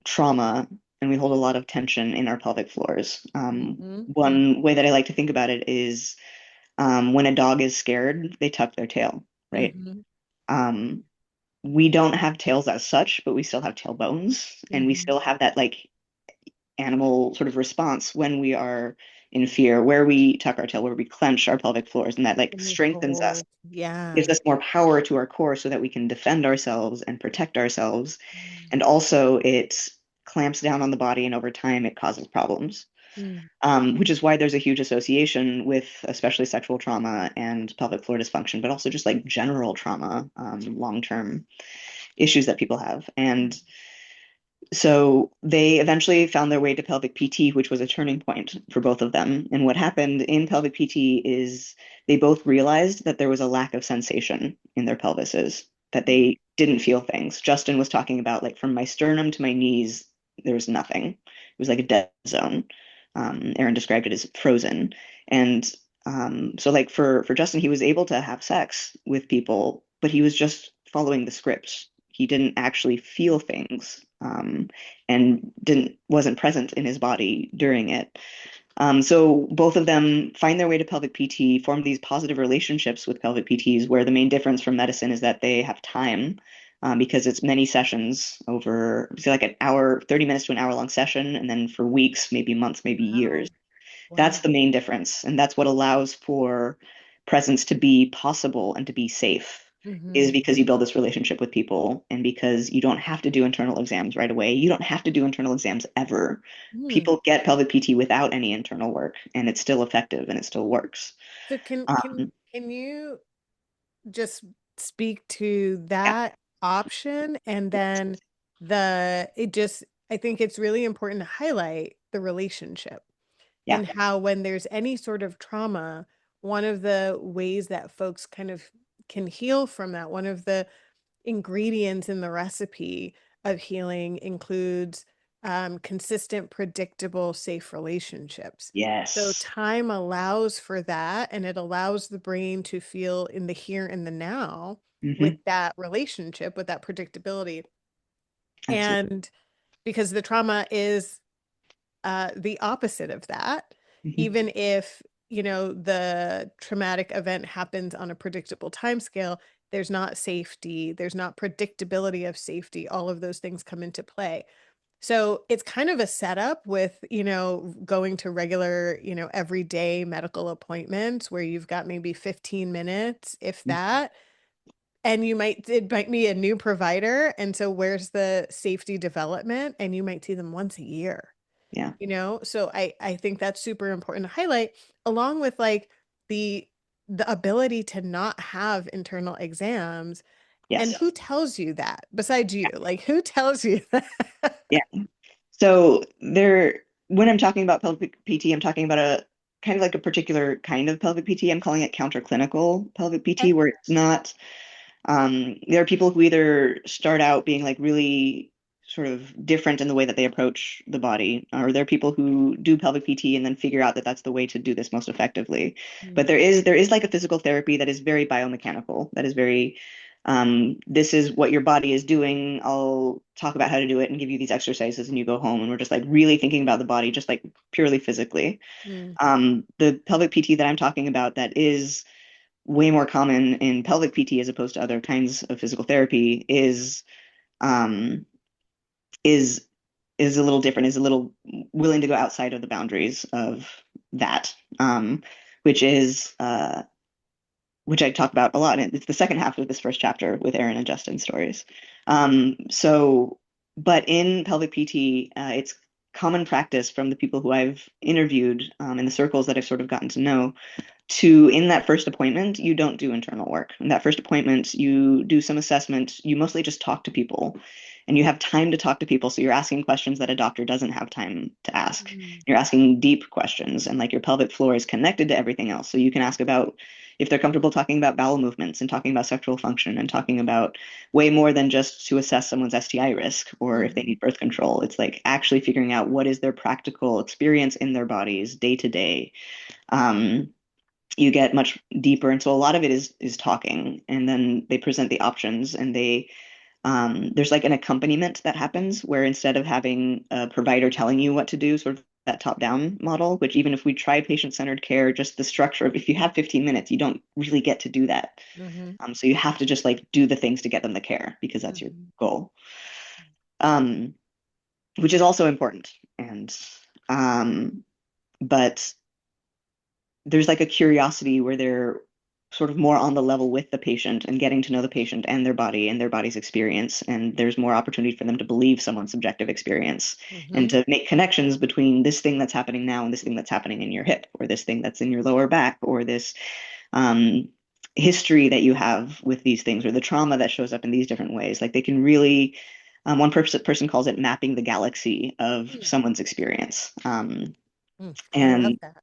trauma and we hold a lot of tension in our pelvic floors. Hmm. One way that I like to think about it is when a dog is scared, they tuck their tail, right? Hmm. Um, we don't have tails as such, but we still have tailbones, and we Hmm. still have that like animal sort of response when we are in fear, where we tuck our tail, where we clench our pelvic floors, and that like When we strengthens us, hold. Yeah. gives us more power to our core so that we can defend ourselves and protect ourselves. Mm. And also, it clamps down on the body, and over time, it causes problems. Mm. Which is why there's a huge association with especially sexual trauma and pelvic floor dysfunction, but also just like general trauma, long-term issues that people have. And so they eventually found their way to pelvic PT, which was a turning point for both of them. And what happened in pelvic PT is they both realized that there was a lack of sensation in their pelvises, that they didn't feel things. Justin was talking about like from my sternum to my knees, there was nothing. It was like a dead zone. Aaron described it as frozen. And so like for Justin, he was able to have sex with people, but he was just following the script. He didn't actually feel things, and didn't wasn't present in his body during it. So both of them find their way to pelvic PT, form these positive relationships with pelvic PTs, where the main difference from medicine is that they have time, because it's many sessions over, say like an hour, 30 minutes to an hour long session, and then for weeks, maybe months, maybe years. Wow. Wow. That's the main difference, and that's what allows for presence to be possible and to be safe, is Hmm. because you build this relationship with people, and because you don't have to do internal exams right away. You don't have to do internal exams ever. Hmm. People get pelvic PT without any internal work, and it's still effective and it still works. So can Um, can you just speak to yeah, that option and then the it just I think it's really important to highlight the relationship yeah. and how when there's any sort of trauma, one of the ways that folks kind of can heal from that, one of the ingredients in the recipe of healing includes consistent, predictable, safe relationships. So Yes. time allows for that, and it allows the brain to feel in the here and the now with Hmm. that relationship, with that predictability. Absolutely. And because the trauma is the opposite of that, Hmm. even if, the traumatic event happens on a predictable timescale, there's not safety, there's not predictability of safety. All of those things come into play. So it's kind of a setup with, going to regular, everyday medical appointments where you've got maybe 15 minutes, if that, and it might be a new provider. And so where's the safety development? And you might see them once a year. Yeah. So I think that's super important to highlight, along with like the the ability to not have internal exams. And Yes. who tells you that besides you? Like, who tells you that? Yeah. So when I'm talking about pelvic PT, I'm talking about a kind of like a particular kind of pelvic PT. I'm calling it counterclinical pelvic PT, Okay. where it's not, there are people who either start out being like really sort of different in the way that they approach the body, or there are people who do pelvic PT and then figure out that that's the way to do this most effectively. But Mm. there is like a physical therapy that is very biomechanical, that is very, this is what your body is doing. I'll talk about how to do it and give you these exercises, and you go home, and we're just like really thinking about the body, just like purely physically. Mm. The pelvic PT that I'm talking about that is way more common in pelvic PT as opposed to other kinds of physical therapy um, is is a little different, is a little willing to go outside of the boundaries of that, which is which I talk about a lot. And it's the second half of this first chapter with Aaron and Justin's stories. So, but in pelvic PT, it's common practice from the people who I've interviewed, in the circles that I've sort of gotten to know, to in that first appointment, you don't do internal work. In that first appointment, you do some assessment. You mostly just talk to people, and you have time to talk to people. So you're asking questions that a doctor doesn't have time to ask. Mm. You're asking deep questions, and like your pelvic floor is connected to everything else. So you can ask about if they're comfortable talking about bowel movements and talking about sexual function and talking about way more than just to assess someone's STI risk or if they Mhm. need birth control. It's like actually figuring out what is their practical experience in their bodies day to day. Um, you get much deeper, and so a lot of it is talking, and then they present the options, and they there's like an accompaniment that happens where instead of having a provider telling you what to do, sort of that top-down model, which even if we try patient-centered care, just the structure of if you have 15 minutes, you don't really get to do that. Hmm. So you have to just like do the things to get them the care because that's your Hmm. goal. Um, which is also important. And um, but there's like a curiosity where they're sort of more on the level with the patient and getting to know the patient and their body and their body's experience. And there's more opportunity for them to believe someone's subjective experience and Hmm. to make connections between this thing that's happening now and this thing that's happening in your hip or this thing that's in your lower back or this um, history that you have with these things or the trauma that shows up in these different ways. Like they can really, one person calls it mapping the galaxy of someone's experience. I love And that.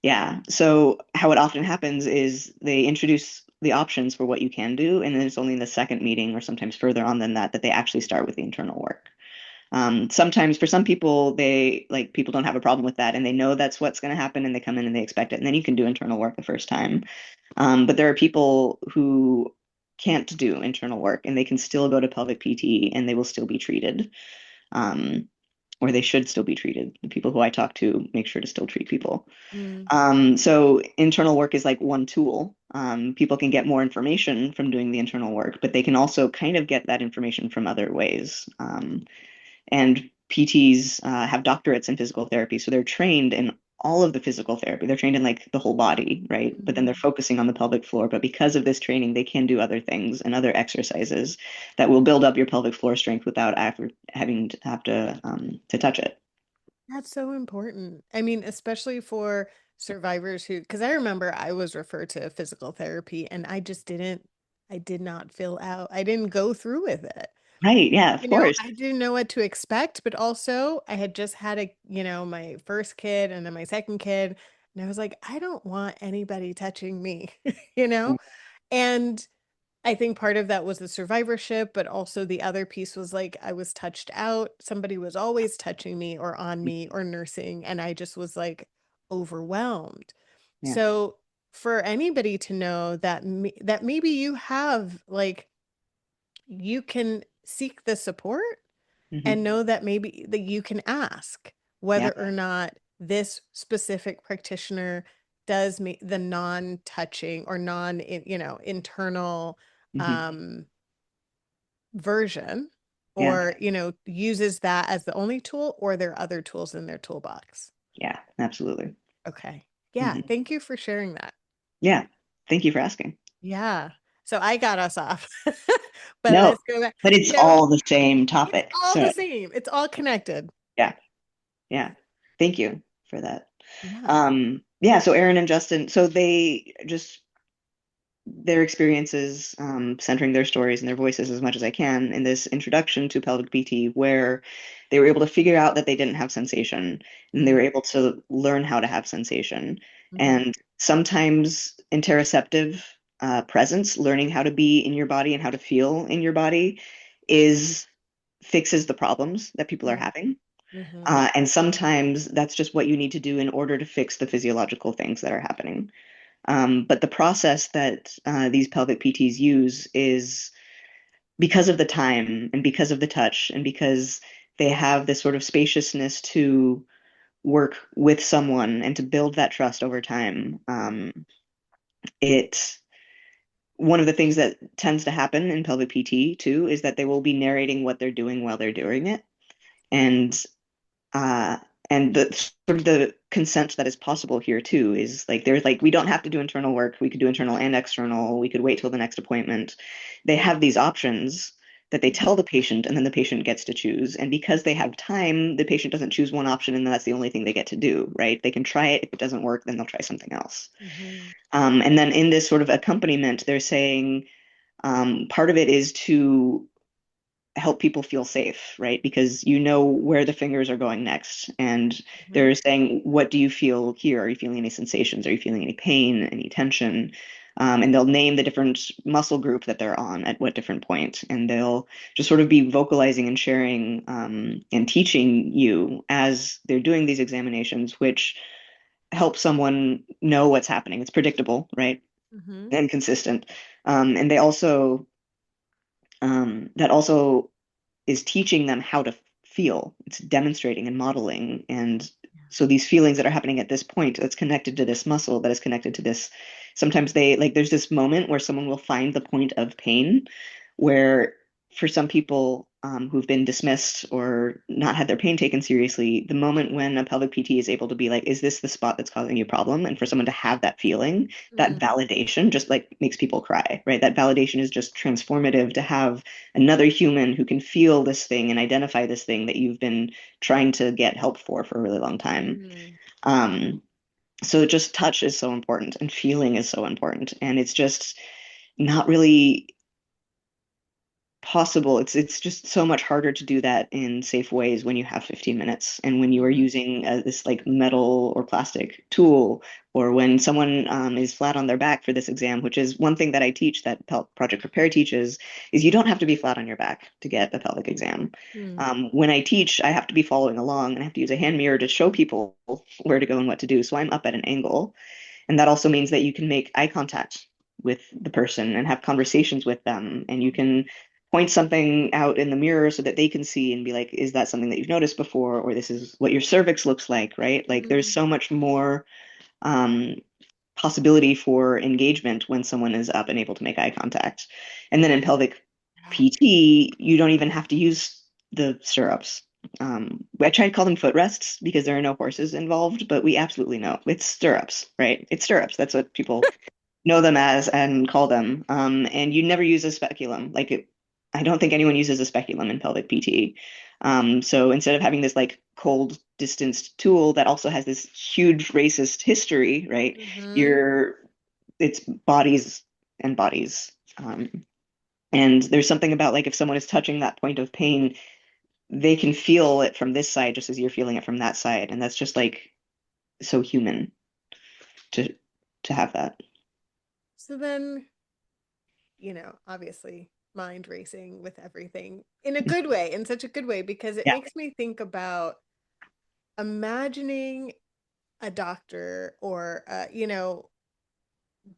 yeah. So how it often happens is they introduce the options for what you can do, and then it's only in the second meeting or sometimes further on than that that they actually start with the internal work. Sometimes for some people, they like people don't have a problem with that and they know that's what's going to happen and they come in and they expect it. And then you can do internal work the first time. But there are people who can't do internal work and they can still go to pelvic PT and they will still be treated. Um, or they should still be treated. The people who I talk to make sure to still treat people. Mm. So internal work is like one tool. People can get more information from doing the internal work, but they can also kind of get that information from other ways. And PTs have doctorates in physical therapy, so they're trained in all of the physical therapy. They're trained in like the whole body, right? But then they're Mhm. focusing on the pelvic floor. But because of this training, they can do other things and other exercises that will build up your pelvic floor strength without having to have to touch it. That's so important. I mean, especially for survivors who, because I remember I was referred to physical therapy and I did not fill out, I didn't go through with it. Right? Yeah, of course. I didn't know what to expect, but also I had just had my first kid and then my second kid. And I was like, I don't want anybody touching me, you know? And I think part of that was the survivorship, but also the other piece was like I was touched out. Somebody was always touching me or on me or nursing, and I just was like overwhelmed. Yeah. So for anybody to know that that maybe you have like you can seek the support and Hmm. know that maybe that you can ask Yeah. whether or not this specific practitioner does the non-touching or internal Hmm. um version Yeah. or uses that as the only tool or there are other tools in their toolbox. Yeah. Absolutely. Okay. Yeah, Hmm. thank you for sharing that. Yeah. Thank you for asking. Yeah. So I got us off. But No, let's go back. but it's all the same It's topic. all So the same. It's all connected. yeah. Yeah. Thank you for that. Yeah. Yeah. So Aaron and Justin, so they just their experiences, centering their stories and their voices as much as I can in this introduction to pelvic PT, where they were able to figure out that they didn't have sensation and they were able to learn how to have sensation. Mm-hmm. And sometimes interoceptive presence, learning how to be in your body and how to feel in your body, is fixes the problems that people are having. Mm-hmm. And sometimes that's just what you need to do in order to fix the physiological things that are happening. But the process that these pelvic PTs use is because of the time and because of the touch and because they have this sort of spaciousness to work with someone and to build that trust over time. It One of the things that tends to happen in pelvic PT too is that they will be narrating what they're doing while they're doing it, and uh, and the sort of the consent that is possible here too is like there's like we don't have to do internal work. We could do internal and external. We could wait till the next appointment. They have these options that they tell the patient, and then the patient gets to choose. And because they have time, the patient doesn't choose one option, and that's the only thing they get to do, right? They can try it. If it doesn't work, then they'll try something else. Mm-hmm. And then in this sort of accompaniment, they're saying part of it is to help people feel safe, right? Because you know where the fingers are going next. And Mm-hmm. they're saying, what do you feel here? Are you feeling any sensations? Are you feeling any pain, any tension? And they'll name the different muscle group that they're on at what different point. And they'll just sort of be vocalizing and sharing and teaching you as they're doing these examinations, which help someone know what's happening. It's predictable, right? Mm-hmm. And consistent. And they also, that also is teaching them how to feel. It's demonstrating and modeling and So these feelings that are happening at this point that's connected to this muscle that is connected to this. Sometimes they like there's this moment where someone will find the point of pain where for some people who've been dismissed or not had their pain taken seriously, the moment when a pelvic PT is able to be like, is this the spot that's causing you a problem? And for someone to have that feeling, that Mm, validation just like makes people cry, right? That validation is just transformative to have another human who can feel this thing and identify this thing that you've been trying to get help for a really long time. mm, Um, so just touch is so important and feeling is so important. And it's just not really possible. It's just so much harder to do that in safe ways when you have 15 minutes and when you are mhm, using this like metal or plastic tool or when someone is flat on their back for this exam, which is one thing that I teach that Project Prepare teaches is you don't have to be flat on your back to get a pelvic exam. mm, When I teach, I have to be following along and I have to use a hand mirror to show people where to go and what to do. So I'm up at an angle. And that also means that you can make eye contact with the person and have conversations with them. And you can point something out in the mirror so that they can see and be like, is that something that you've noticed before? Or this is what your cervix looks like, right? Like there's mm. so much more um, possibility for engagement when someone is up and able to make eye contact. And then in pelvic Yeah. PT, you don't even have to use the stirrups. I try to call them footrests because there are no horses involved, but we absolutely know it's stirrups, right? It's stirrups. That's what people know them as and call them. And you never use a speculum. I don't think anyone uses a speculum in pelvic PT. So instead of having this like cold, distanced tool that also has this huge racist history, right? Mhm. You're it's bodies and bodies. And there's something about like if someone is touching that point of pain, they can feel it from this side just as you're feeling it from that side. And that's just like so human to to have that. So then, obviously mind racing with everything in a good way, in such a good way, because it Yeah. makes me think about imagining a doctor or,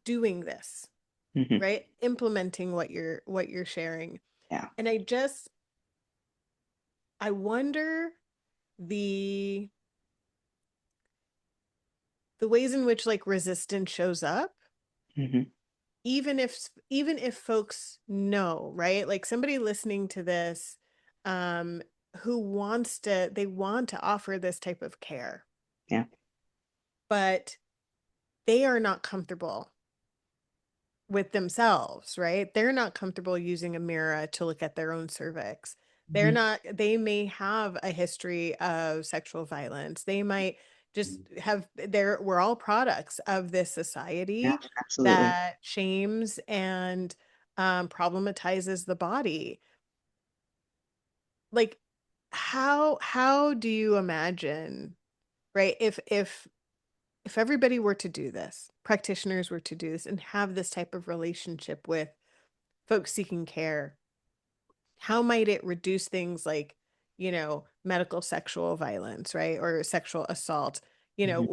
doing this, Hmm. right? Implementing what you're sharing. Yeah. And I wonder the the ways in which like resistance shows up, Hmm. even if folks know, right? Like somebody listening to this, um who they want to offer this type of care, Yeah. but they are not comfortable with themselves, right? They're not comfortable using a mirror to look at their own cervix. Hmm. They may have a history of sexual violence. They might just we're all products of this Yeah, society absolutely. that shames and problematizes the body. Like, how do you imagine, right? If everybody were to do this, practitioners were to do this and have this type of relationship with folks seeking care, how might it reduce things like, medical sexual violence, right? Or sexual assault, Hmm.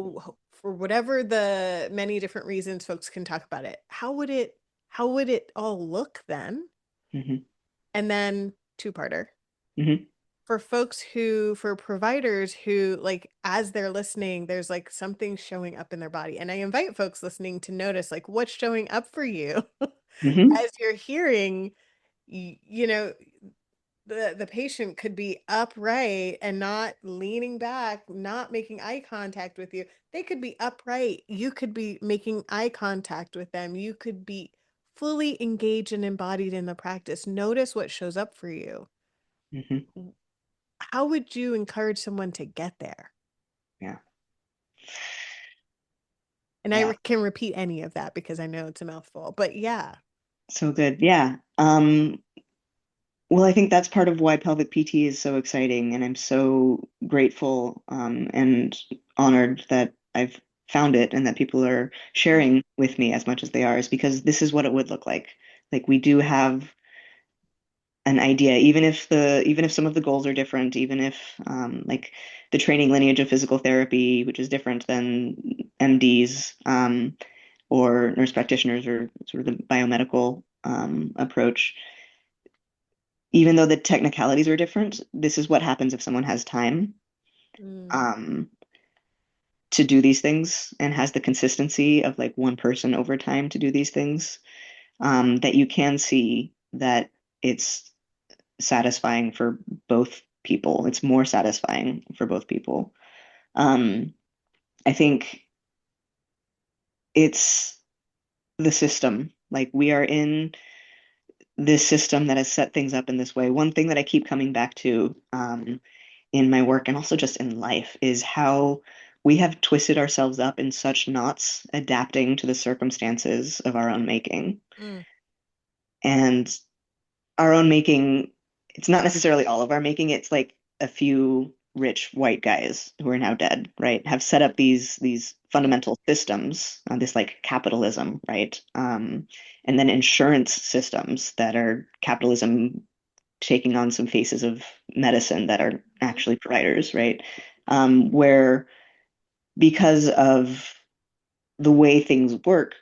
for whatever the many different reasons folks can talk about it. How would it all look then? Hmm. And then two-parter. Hmm. For providers who, like, as they're listening, there's like something showing up in their body. And I invite folks listening to notice like what's showing up for you Hmm. as you're hearing. You know, the patient could be upright and not leaning back, not making eye contact with you. They could be upright. You could be making eye contact with them. You could be fully engaged and embodied in the practice. Notice what shows up for you. Hmm. How would you encourage someone to get there? Yeah. And Yeah. can repeat any of that because I know it's a mouthful, but yeah. So good. Yeah. Well, I think that's part of why pelvic PT is so exciting, and I'm so grateful and honored that I've found it and that people are sharing with me as much as they are, is because this is what it would look like. Like we do have an idea, even if some of the goals are different, even if like the training lineage of physical therapy, which is different than MDs or nurse practitioners or sort of the biomedical approach, even though the technicalities are different, this is what happens if someone has time. Mm, Um, to do these things and has the consistency of like one person over time to do these things, that you can see that it's satisfying for both people. It's more satisfying for both people. Um, I think it's the system. Like we are in this system that has set things up in this way. One thing that I keep coming back to in my work and also just in life is how we have twisted ourselves up in such knots adapting to the circumstances of our own making. Mm. And our own making, it's not necessarily all of our making, it's like a few rich white guys who are now dead, right, have set up these Mm. fundamental systems, this like capitalism, right? And then insurance systems that are capitalism taking on some faces of medicine that are Mhm. actually providers, right? Where because of the way things work,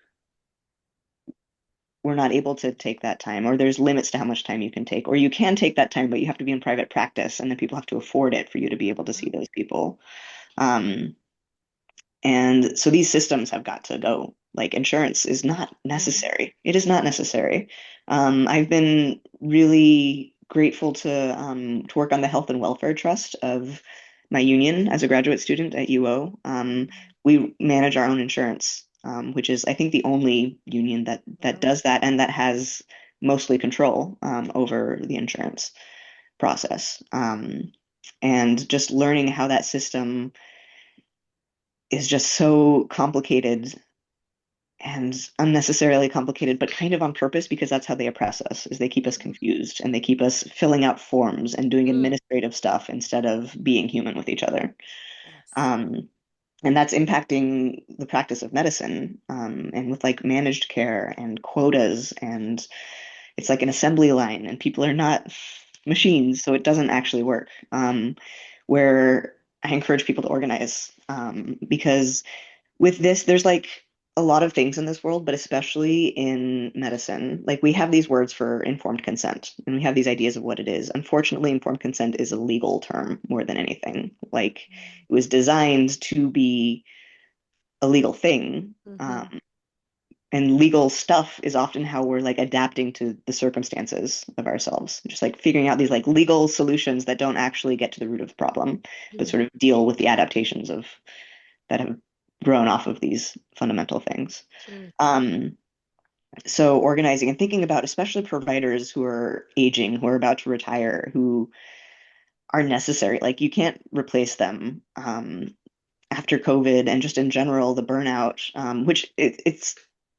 we're not able to take that time, or there's limits to how much time you can take, or you can take that time, but you have to be in private practice, and then people have to afford it for you to be able to see those people. Um, and so these systems have got to go. Like insurance is not Mhm. necessary. It is not necessary. I've been really grateful to work on the health and welfare trust of my union as a graduate student at UO. We manage our own insurance, which is I think the only union that Wow. does that and that has mostly control over the insurance process. And just learning how that system is just so complicated and unnecessarily complicated, but kind of on purpose because that's how they oppress us, is they keep us Mhm. confused and they keep us filling out forms and doing Mm. administrative stuff instead of being human with each other. Yes. Um, and that's impacting the practice of medicine, and with like managed care and quotas, and it's like an assembly line, and people are not Mhm. machines, so it doesn't actually work. Where I encourage people to organize, because with this, there's like a lot of things in this world, but especially in medicine, like we have these words for informed consent and we have these ideas of what it is. Unfortunately, informed consent is a legal term more than anything. Like it was designed to be a legal thing. Mhm. And legal stuff is often how we're like adapting to the circumstances of ourselves, just like figuring out these like legal solutions that don't actually get to the root of the problem, but Mhm. sort of deal with the adaptations of that have grown off of these fundamental things. Mm. Um, so organizing and thinking about especially providers who are aging, who are about to retire, who are necessary. Like you can't replace them after COVID and just in general, the burnout, which it's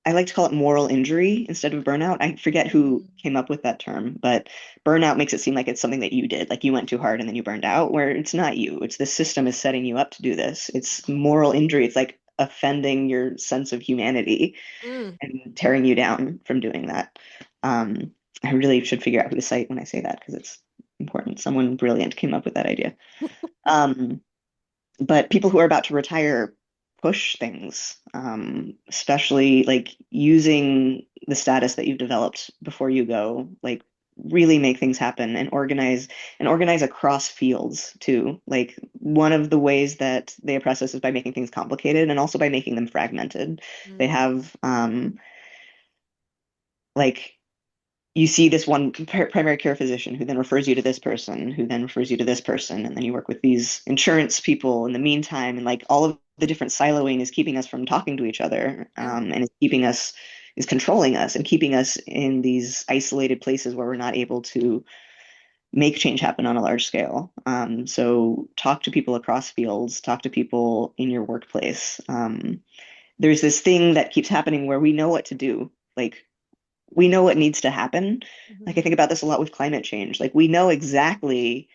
I like to call it moral injury instead of burnout. I forget who Mm. came up with that term, but burnout makes it seem like it's something that you did, like you went too hard and then you burned out, where it's not you. It's the system is setting you up to do this. It's moral injury. It's like offending your sense of humanity Mm. and tearing you down from doing that. Um, I really should figure out who to cite when I say that because it's important. Someone brilliant came up with that idea. Um, but people who are about to retire push things, especially like using the status that you've developed before you go, like really make things happen and organize across fields too. Like one of the ways that they oppress us is by making things complicated and also by making them fragmented. They Mm. have like you see this one primary care physician who then refers you to this person, who then refers you to this person, and then you work with these insurance people in the meantime, and like all of the different siloing is keeping us from talking to each other, Yeah. and is controlling us and keeping us in these isolated places where we're not able to make change happen on a large scale. So talk to people across fields, talk to people in your workplace. There's this thing that keeps happening where we know what to do. Like we know what needs to happen. Like Mhm. I think about this a lot with climate change. Like we know exactly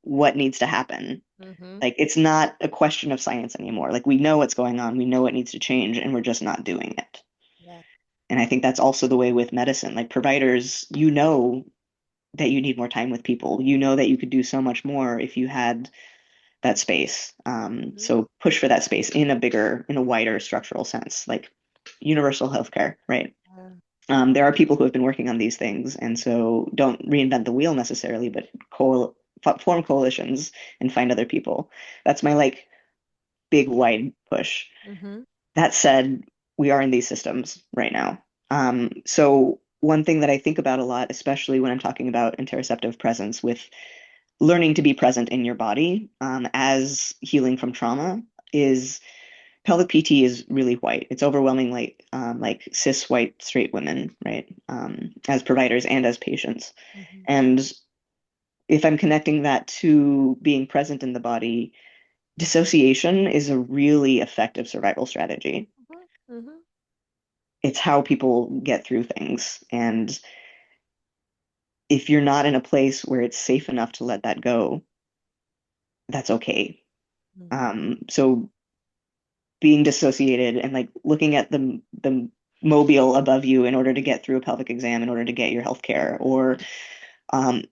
what needs to happen. Mhm. Like it's not a question of science anymore. Like we know what's going on, we know what needs to change, and we're just not doing it. Yeah. And I think that's also the way with medicine. Like providers, you know that you need more time with people. You know that you could do so much more if you had that space. Mhm. So push for that space in a wider structural sense, like universal healthcare, right? Yeah. There are people who have been working on these things, and so don't reinvent the wheel necessarily, but form coalitions and find other people. That's my like big, wide push. Mm-hmm. That said, we are in these systems right now. So one thing that I think about a lot, especially when I'm talking about interoceptive presence with learning to be present in your body as healing from trauma, is pelvic PT is really white. It's overwhelmingly like cis white straight women, right? As providers and as patients. Mm-hmm. And if I'm connecting that to being present in the body, dissociation is a really effective survival strategy. Mm-hmm. It's how people get through things. And if you're not in a place where it's safe enough to let that go, that's okay. Mm-hmm. So being dissociated and like looking at the mobile above you in order to get through a pelvic exam, in order to get your health care, or um,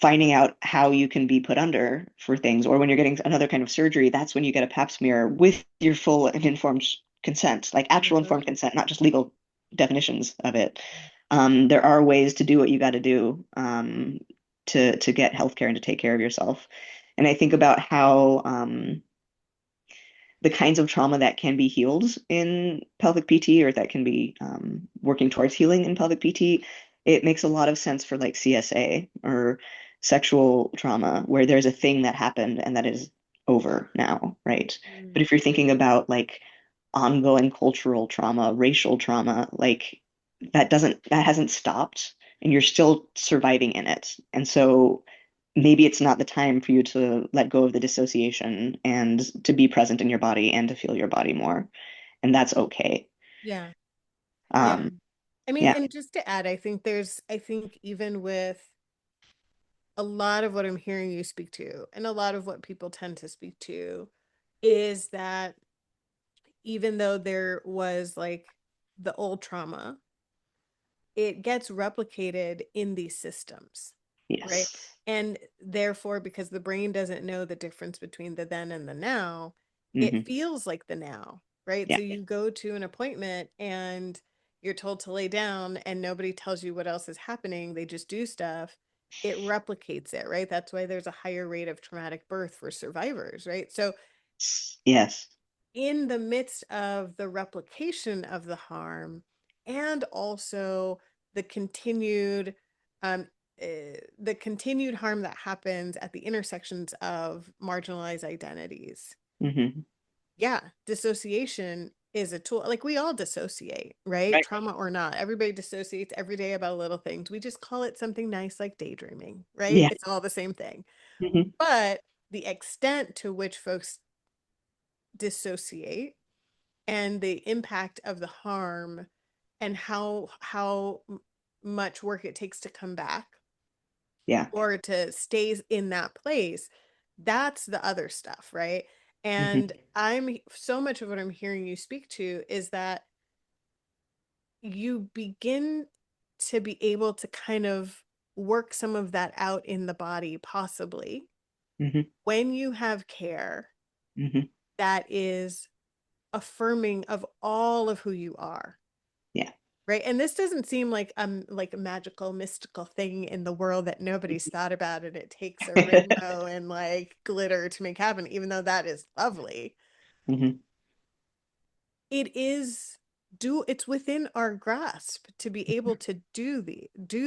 finding out how you can be put under for things, or when you're getting another kind of surgery, that's when you get a pap smear with your full and informed consent, like actual Mm-hmm. informed consent, not just legal definitions of it. There are ways to do what you got to do to get healthcare and to take care of yourself. And I think about how the kinds of trauma that can be healed in pelvic PT or that can be working towards healing in pelvic PT, it makes a lot of sense for like CSA or sexual trauma, where there's a thing that happened and that is over now, right? But if you're thinking about like ongoing cultural trauma, racial trauma, like that hasn't stopped and you're still surviving in it. And so maybe it's not the time for you to let go of the dissociation and to be present in your body and to feel your body more. And that's okay. Yeah. Yeah. Um, I mean, yeah. and just to add, I think even with a lot of what I'm hearing you speak to, and a lot of what people tend to speak to, is that even though there was like the old trauma, it gets replicated in these systems, right? Yes. And therefore, because the brain doesn't know the difference between the then and the now, it Hmm. feels like the now, right? Yeah. So you go to an appointment and you're told to lay down and nobody tells you what else is happening. They just do stuff. It replicates it, right? That's why there's a higher rate of traumatic birth for survivors, right? So Yes. in the midst of the replication of the harm and also the continued um, the continued harm that happens at the intersections of marginalized identities. Hmm. Yeah, dissociation is a tool. Like we all dissociate, right? Right. Trauma or not. Everybody dissociates every day about little things. We just call it something nice like daydreaming, right? Yeah. It's all the same thing. Hmm. But the extent to which folks dissociate and the impact of the harm and how much work it takes to come back Yeah. or to stay in that place, that's the other stuff, right? Hmm. And I'm so much of what I'm hearing you speak to is that you begin to be able to kind of work some of that out in the body possibly Hmm. when you have care Hmm. that is affirming of all of who you are. Yeah. Right. And this doesn't seem like a magical, mystical thing in the world that nobody's thought about, and it takes a rainbow and like glitter to make happen, even though that is lovely. Hmm. It is it's within our grasp to be able to do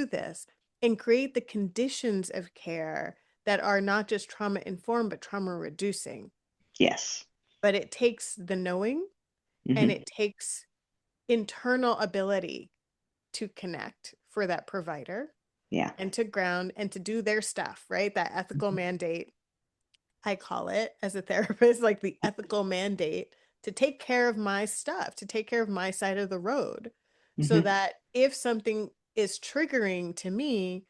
this and create the conditions of care that are not just trauma informed, but trauma reducing. Yes. But it takes the knowing and Hmm. it takes internal ability to connect for that provider Yeah. and to ground and to do their stuff, right? That ethical Hmm. mandate, I call it as a therapist, like the ethical mandate to take care of my stuff, to take care of my side of the road, so Hmm. that if something is triggering to me,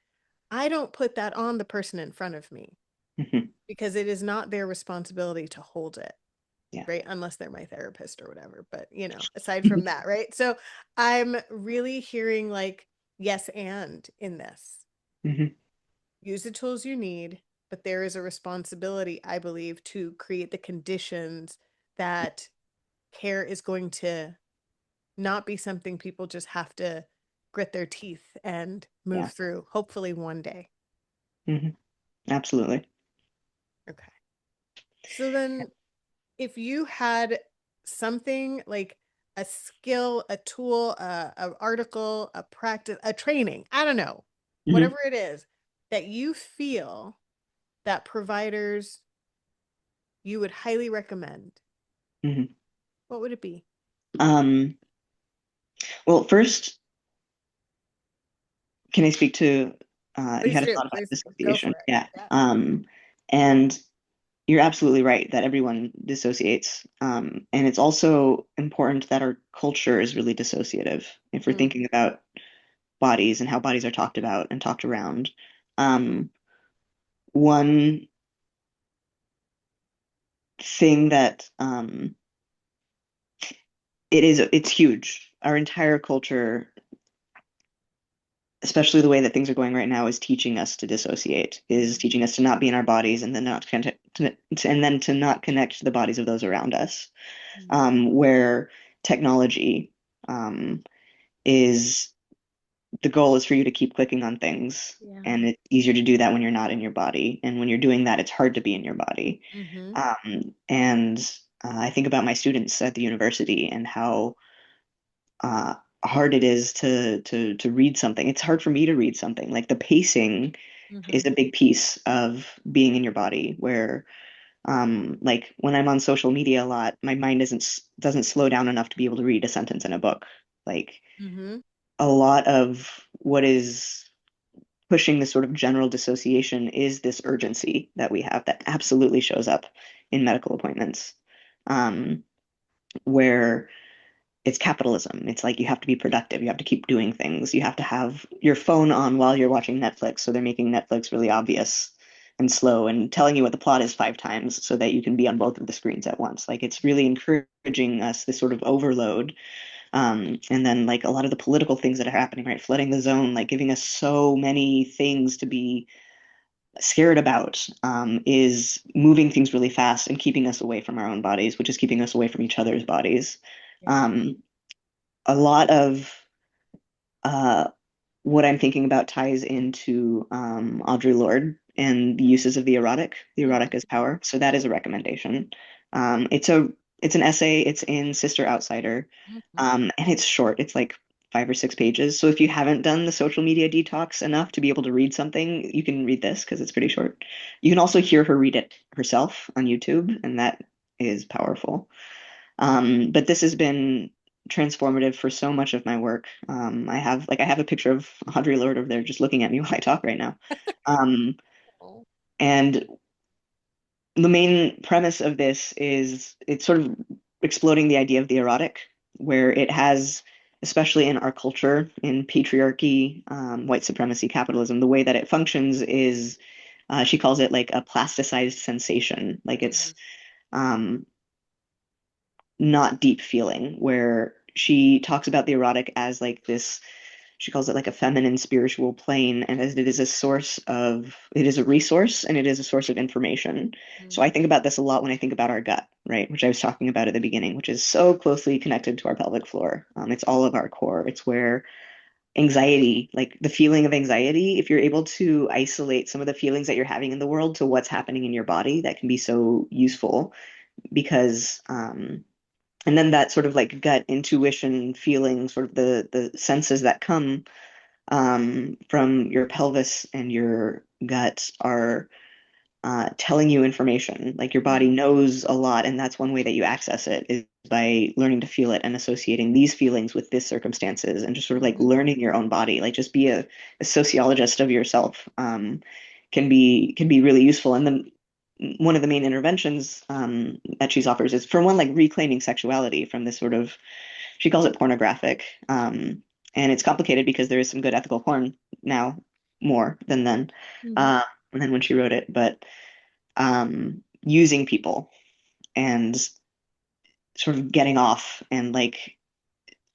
I don't put that on the person in front of me Hmm. because it is not their responsibility to hold it, Yeah. right? Unless they're my therapist or whatever. But, aside from that, right? So I'm really hearing like yes and in this. Hmm. Use the tools you need, but there is a responsibility, I believe, to create the conditions that care is going to not be something people just have to grit their teeth and move Yeah. through, hopefully one day. Hmm. Absolutely. Okay. So then if you had something like a skill, a tool, a article, a practice, a training, I don't know, Hmm. whatever it is that you feel that providers you would highly recommend, Hmm. what would it be? Um, well, first, can I speak to you Please had a do. thought about Please go dissociation? for it. Yeah. Yeah. And you're absolutely right that everyone dissociates. And it's also important that our culture is really dissociative if we're Mm, thinking about bodies and how bodies are talked about and talked around. Um, one thing that it's huge. Our entire culture, especially the way that things are going right now, is teaching us to dissociate, is mhm, teaching us to not be in our bodies and then not connect and then to not connect to the bodies of those around us. mm. Where technology is the goal is for you to keep clicking on things, Yeah. and it's easier to do that when you're not in your body. And when you're doing that, it's hard to be in your body. Mm-hmm. And I think about my students at the university and how uh, hard it is to read something. It's hard for me to read something. Like the pacing Mm-hmm. is a big piece of being in your body, where like when I'm on social media a lot, my mind doesn't slow down enough to be able to read a sentence in a book. Like Mm-hmm. a lot of what is pushing this sort of general dissociation is this urgency that we have that absolutely shows up in medical appointments, um, where it's capitalism. It's like you have to be productive, you have to keep doing things, you have to have your phone on while you're watching Netflix. So they're making Netflix really obvious and slow and telling you what the plot is 5 times so that you can be on both of the screens at once. Like it's really encouraging us this sort of overload. And then like a lot of the political things that are happening, right? Flooding the zone, like giving us so many things to be scared about, is moving things really fast and keeping us away from our own bodies, which is keeping us away from each other's bodies. Yeah. Um, a lot of uh, what I'm thinking about ties into Audre Lorde and the uses of the erotic as power. So that is a recommendation. It's an essay. It's in Sister Outsider, Mm-hmm. and it's short. It's like 5 or 6 pages. So if you haven't done the social media detox enough to be able to read something, you can read this because it's pretty short. You can also hear her read it herself on YouTube, and that is powerful. But this has been transformative for so much of my work. I have a picture of Audre Lorde over there just looking at me while I talk right now. Um, Oh. and the main premise of this is it's sort of exploding the idea of the erotic, where it has, especially in our culture, in patriarchy, white supremacy, capitalism, the way that it functions is, she calls it like a plasticized sensation. Like Mm-hmm. it's not deep feeling, where she talks about the erotic as like this, she calls it like a feminine spiritual plane, and as it is a source of, it is a resource and it is a source of information. So I think about this a lot when I think about our gut, right? Which I was talking about at the beginning, which is so closely connected to our pelvic floor. It's all of our core. It's where anxiety, like the feeling of anxiety, if you're able to isolate some of the feelings that you're having in the world to what's happening in your body, that can be so useful because and then that sort of like gut intuition feeling, sort of the senses that come from your pelvis and your gut are telling you information. Like your body knows a lot, and that's one way that you access it is by learning to feel it and associating these feelings with this circumstances, and just sort of like Mm-hmm. learning your own body. Like just be a sociologist of yourself, can be really useful. And then one of the main interventions that she offers is, for one, like reclaiming sexuality from this sort of, she calls it pornographic. And it's complicated because there is some good ethical porn now, more than then, Mm-hmm. uh, than when she wrote it. But using people and sort of getting off and like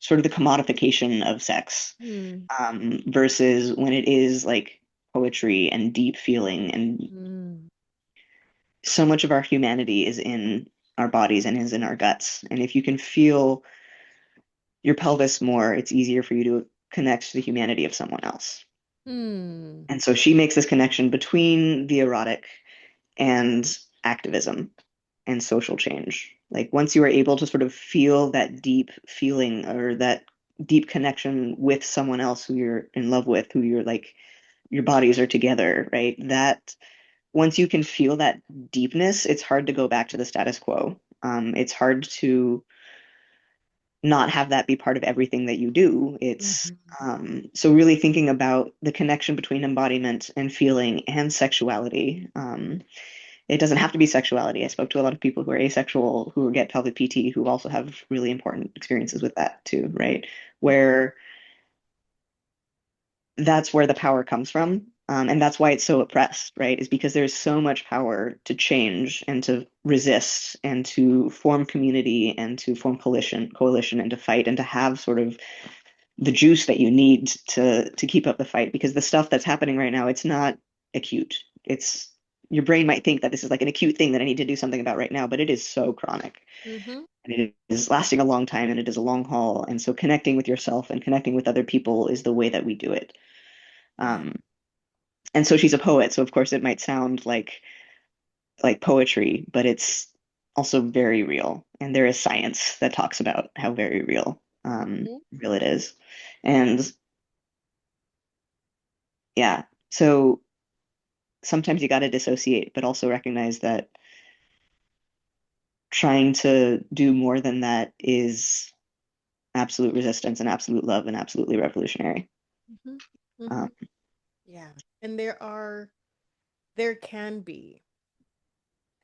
sort of the commodification of sex, versus when it is like poetry and deep feeling. And Mm-hmm. so much of our humanity is in our bodies and is in our guts. And if you can feel your pelvis more, it's easier for you to connect to the humanity of someone else. Hmm. And so she makes this connection between the erotic and activism and social change. Like once you are able to sort of feel that deep feeling or that deep connection with someone else who you're in love with, who you're like your bodies are together, right? That once you can feel that deepness, it's hard to go back to the status quo. It's hard to not have that be part of everything that you do. It's Mhm. so really thinking about the connection between embodiment and feeling and sexuality. It doesn't have to be sexuality. I spoke to a lot of people who are asexual who get pelvic PT who also have really important experiences with that too, right? Where that's where the power comes from. And that's why it's so oppressed, right? Is because there's so much power to change and to resist and to form community and to form coalition and to fight and to have sort of the juice that you need to keep up the fight. Because the stuff that's happening right now, it's not acute. It's your brain might think that this is like an acute thing that I need to do something about right now, but it is so chronic Mhm. and it is lasting a long time and it is a long haul. And so connecting with yourself and connecting with other people is the way that we do it. Yeah. Um, and so she's a poet, so of course it might sound like poetry, but it's also very real. And there is science that talks about how very Mhm. real it is. And yeah, so sometimes you got to dissociate, but also recognize that trying to do more than that is absolute resistance and absolute love and absolutely revolutionary. Mhm. Um, Mhm. Yeah. And there can be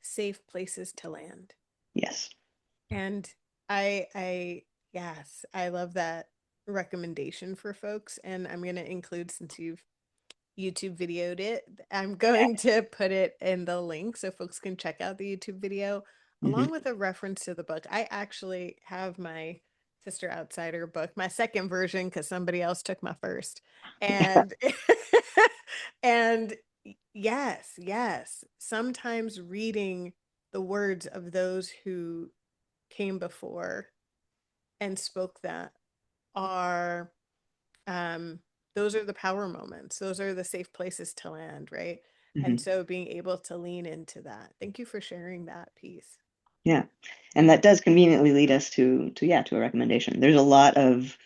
safe places to land. yes. And yes, I love that recommendation for folks. And I'm going to include, since you've YouTube videoed it, I'm going to put it in the link so folks can check out the YouTube video Hmm. along with a reference to the book. I actually have my Sister Outsider book, my second version, because somebody else took my first. And and yes, yes, sometimes reading the words of those who came before and spoke that are um those are the power moments, those are the safe places to land, right? And Hmm. so being able to lean into that, thank you for sharing that piece. Yeah. And that does conveniently lead us to a recommendation. There's a lot of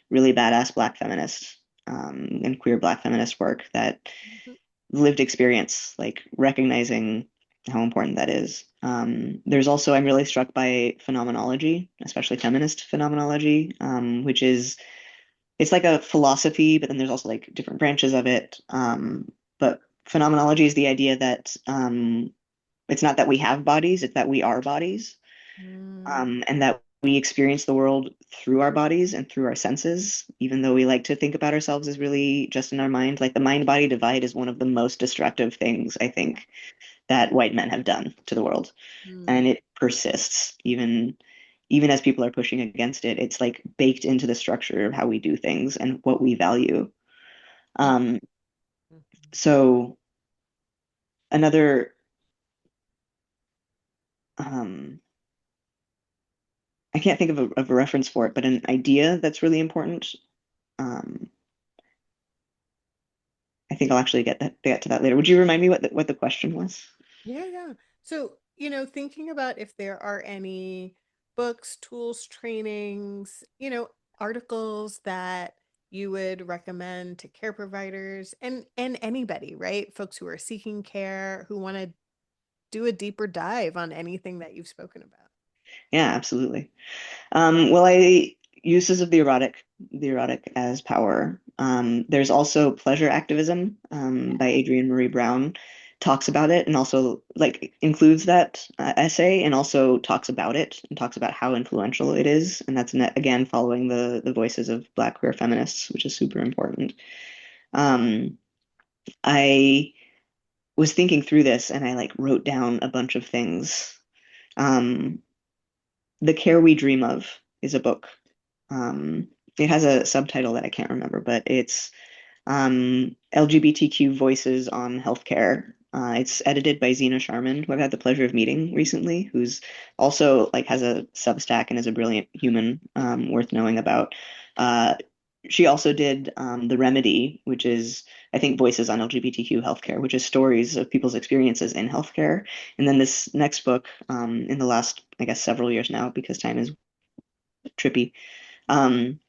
really badass Black feminists and queer Black feminist work that Mhm. lived experience, like recognizing how important that is. There's also, I'm really struck by phenomenology, especially feminist phenomenology, which is, it's like a philosophy, but then there's also like different branches of it. But phenomenology is the idea that it's not that we have bodies, it's that we are bodies, Mm. and that we experience the world through our bodies and through our senses, even though we like to think about ourselves as really just in our mind. Like the mind-body divide is one of the most destructive things I think that white men have done to the world, and Mm. it persists even as people are pushing against it. It's like baked into the structure of how we do things and what we value. Mm. Um, Mhm. so another um, I can't think of a reference for it, but an idea that's really important. Um, I think I'll actually get to that later. Would you remind me what the question was? Yeah, yeah. So, thinking about if there are any books, tools, trainings, articles that you would recommend to care providers and anybody, right? Folks who are seeking care, who want to do a deeper dive on anything that you've spoken about. Yeah, absolutely. Well, I uses of the erotic as power. There's also pleasure activism by Adrienne Marie Brown talks about it and also like includes that essay and also talks about it and talks about how influential it is. And that's again following the voices of Black queer feminists, which is super important. Um, I was thinking through this and I like wrote down a bunch of things. Um, The Care We Dream Of is a book. It has a subtitle that I can't remember, but it's LGBTQ Voices on Healthcare. It's edited by Zena Sharman, who I've had the pleasure of meeting recently, who's also like has a Substack and is a brilliant human worth knowing about. Uh, she also did The Remedy, which is, I think, Voices on LGBTQ healthcare, which is stories of people's experiences in healthcare. And then this next book, in the last, I guess, several years now, because time is trippy, um,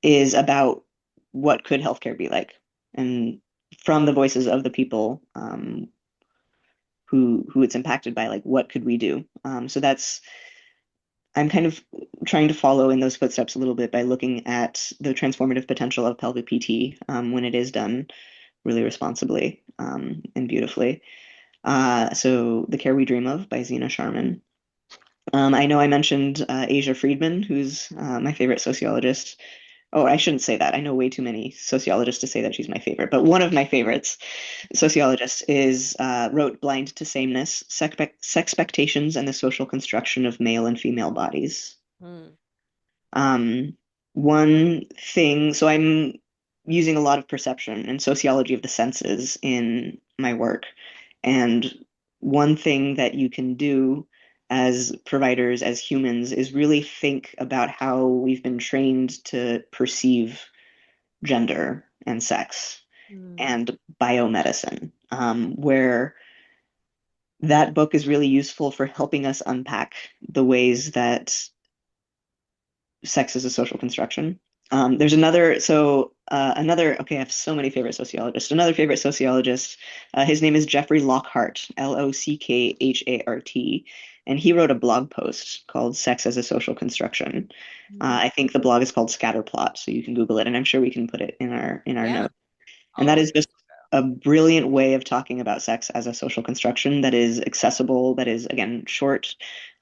is about what could healthcare be like, and from the voices of the people who it's impacted by, like what could we do? So that's I'm kind of trying to follow in those footsteps a little bit by looking at the transformative potential of pelvic PT when it is done really responsibly and beautifully. So The Care We Dream of by Zena Sharman. I know I mentioned Asia Friedman, who's my favorite sociologist. Oh, I shouldn't say that. I know way too many sociologists to say that she's my favorite, but one of my favorites sociologists is wrote Blind to Sameness, Sexpectations and the Social Construction of Male and Female Bodies. Mm. Um, One thing, so I'm using a lot of perception and sociology of the senses in my work. And one thing that you can do as providers, as humans, is really think about how we've been trained to perceive gender and sex Mm. and biomedicine, where that book is really useful for helping us unpack the ways that sex is a social construction. There's okay, I have so many favorite sociologists. Another favorite sociologist, his name is Jeffrey Lockhart, Lockkhart, and he wrote a blog post called "Sex as a Social Construction." Mm. I think the blog is called Scatterplot, so you can Google it, and I'm sure we can put it in our Yeah, notes. And I'll that look is this just a brilliant way of talking about sex as a social construction that is accessible, that is, again, short,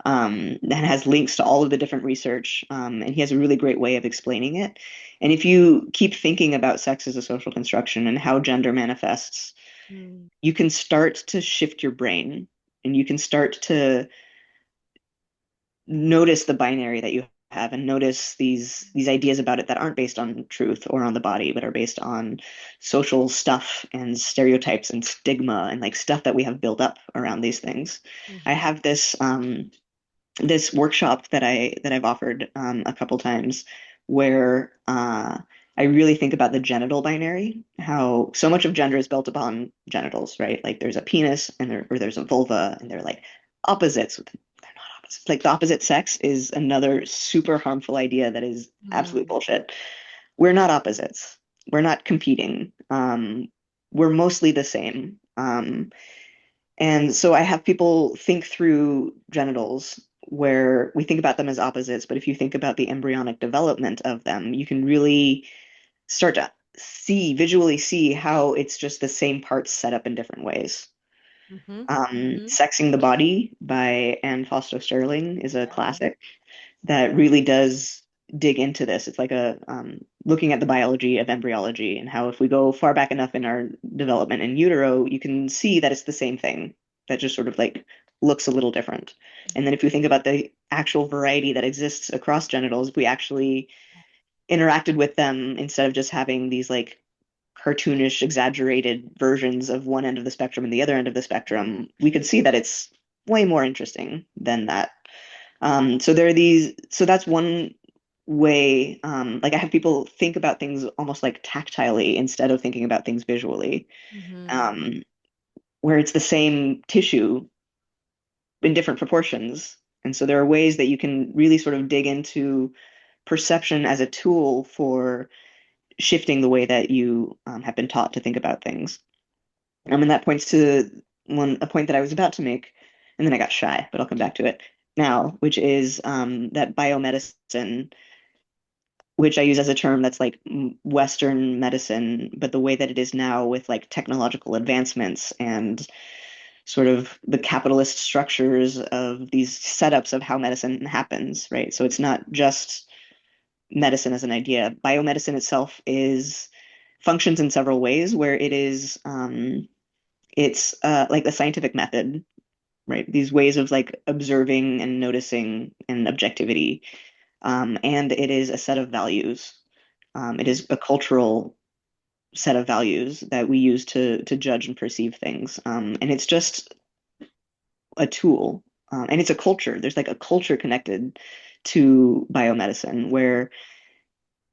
that has links to all of the different research. And he has a really great way of explaining it. And if you keep thinking about sex as a social construction and how gender manifests, up. you can start to shift your brain and you can start to notice the binary that you have and notice these ideas about it that aren't based on truth or on the body, but are based on social stuff and stereotypes and stigma and like stuff that we have built up around these things. I Mm-hmm. have this workshop that I've offered a couple times where I really think about the genital binary, how so much of gender is built upon genitals, right? Like there's a penis or there's a vulva, and they're like opposites. They're not opposites. Like the opposite sex is another super harmful idea that is absolute Mm. bullshit. We're not opposites. We're not competing. We're mostly the same. And so I have people think through genitals where we think about them as opposites, but if you think about the embryonic development of them, you can really start to visually see how it's just the same parts set up in different ways. Mm-hmm. Mm-hmm. Sexing the Body by Anne Foster Sterling is a Yeah. classic that really does dig into this. It's like a looking at the biology of embryology and how if we go far back enough in our development in utero, you can see that it's the same thing that just sort of like looks a little different. And then if you think about the actual variety that exists across genitals, we actually interacted with them instead of just having these like cartoonish, exaggerated versions of one end of the spectrum and the other end of the spectrum, we could see that it's way more interesting than that. So there are so that's one way, like I have people think about things almost like tactilely instead of thinking about things visually, Mm-hmm. um, where it's the same tissue in different proportions. And so there are ways that you can really sort of dig into perception as a tool for shifting the way that you have been taught to think about things. And that points to a point that I was about to make, and then I got shy, but I'll come back to it now, which is that biomedicine, which I use as a term that's like Western medicine, but the way that it is now with like technological advancements and sort of the capitalist structures of these setups of how medicine happens, right? So it's not just medicine as an idea. Biomedicine itself is functions in several ways where it's like the scientific method, right? These ways of like observing and noticing and objectivity. And it is a set of values. It is a cultural set of values that we use to judge and perceive things. And it's just a tool. And it's a culture. There's like a culture connected to biomedicine where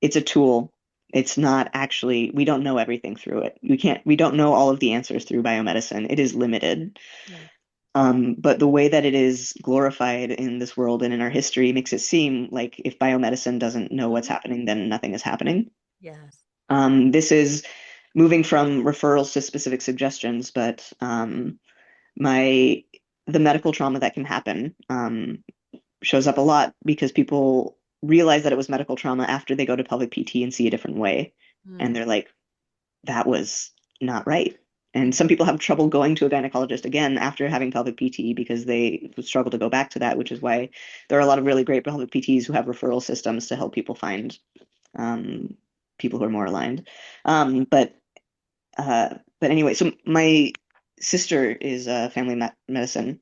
it's a tool. It's not actually, we don't know everything through it. We don't know all of the answers through biomedicine. It is limited. Right. But the way that it is glorified in this world and in our history makes it seem like if biomedicine doesn't know what's Mhm. happening, then nothing is happening. Yes. This is moving from referrals to specific suggestions, but my the medical trauma that can happen shows up a lot because people realize that it was medical trauma after they go to pelvic PT and see a different way, and Mm. they're like, "That was not right." And some Mhm. people have trouble going to a gynecologist again after having pelvic PT because they struggle to go back to that, which is why there are a lot of really great pelvic PTs who have referral systems to help people find um, people who are more aligned. Um, but but anyway, so my sister is a family medicine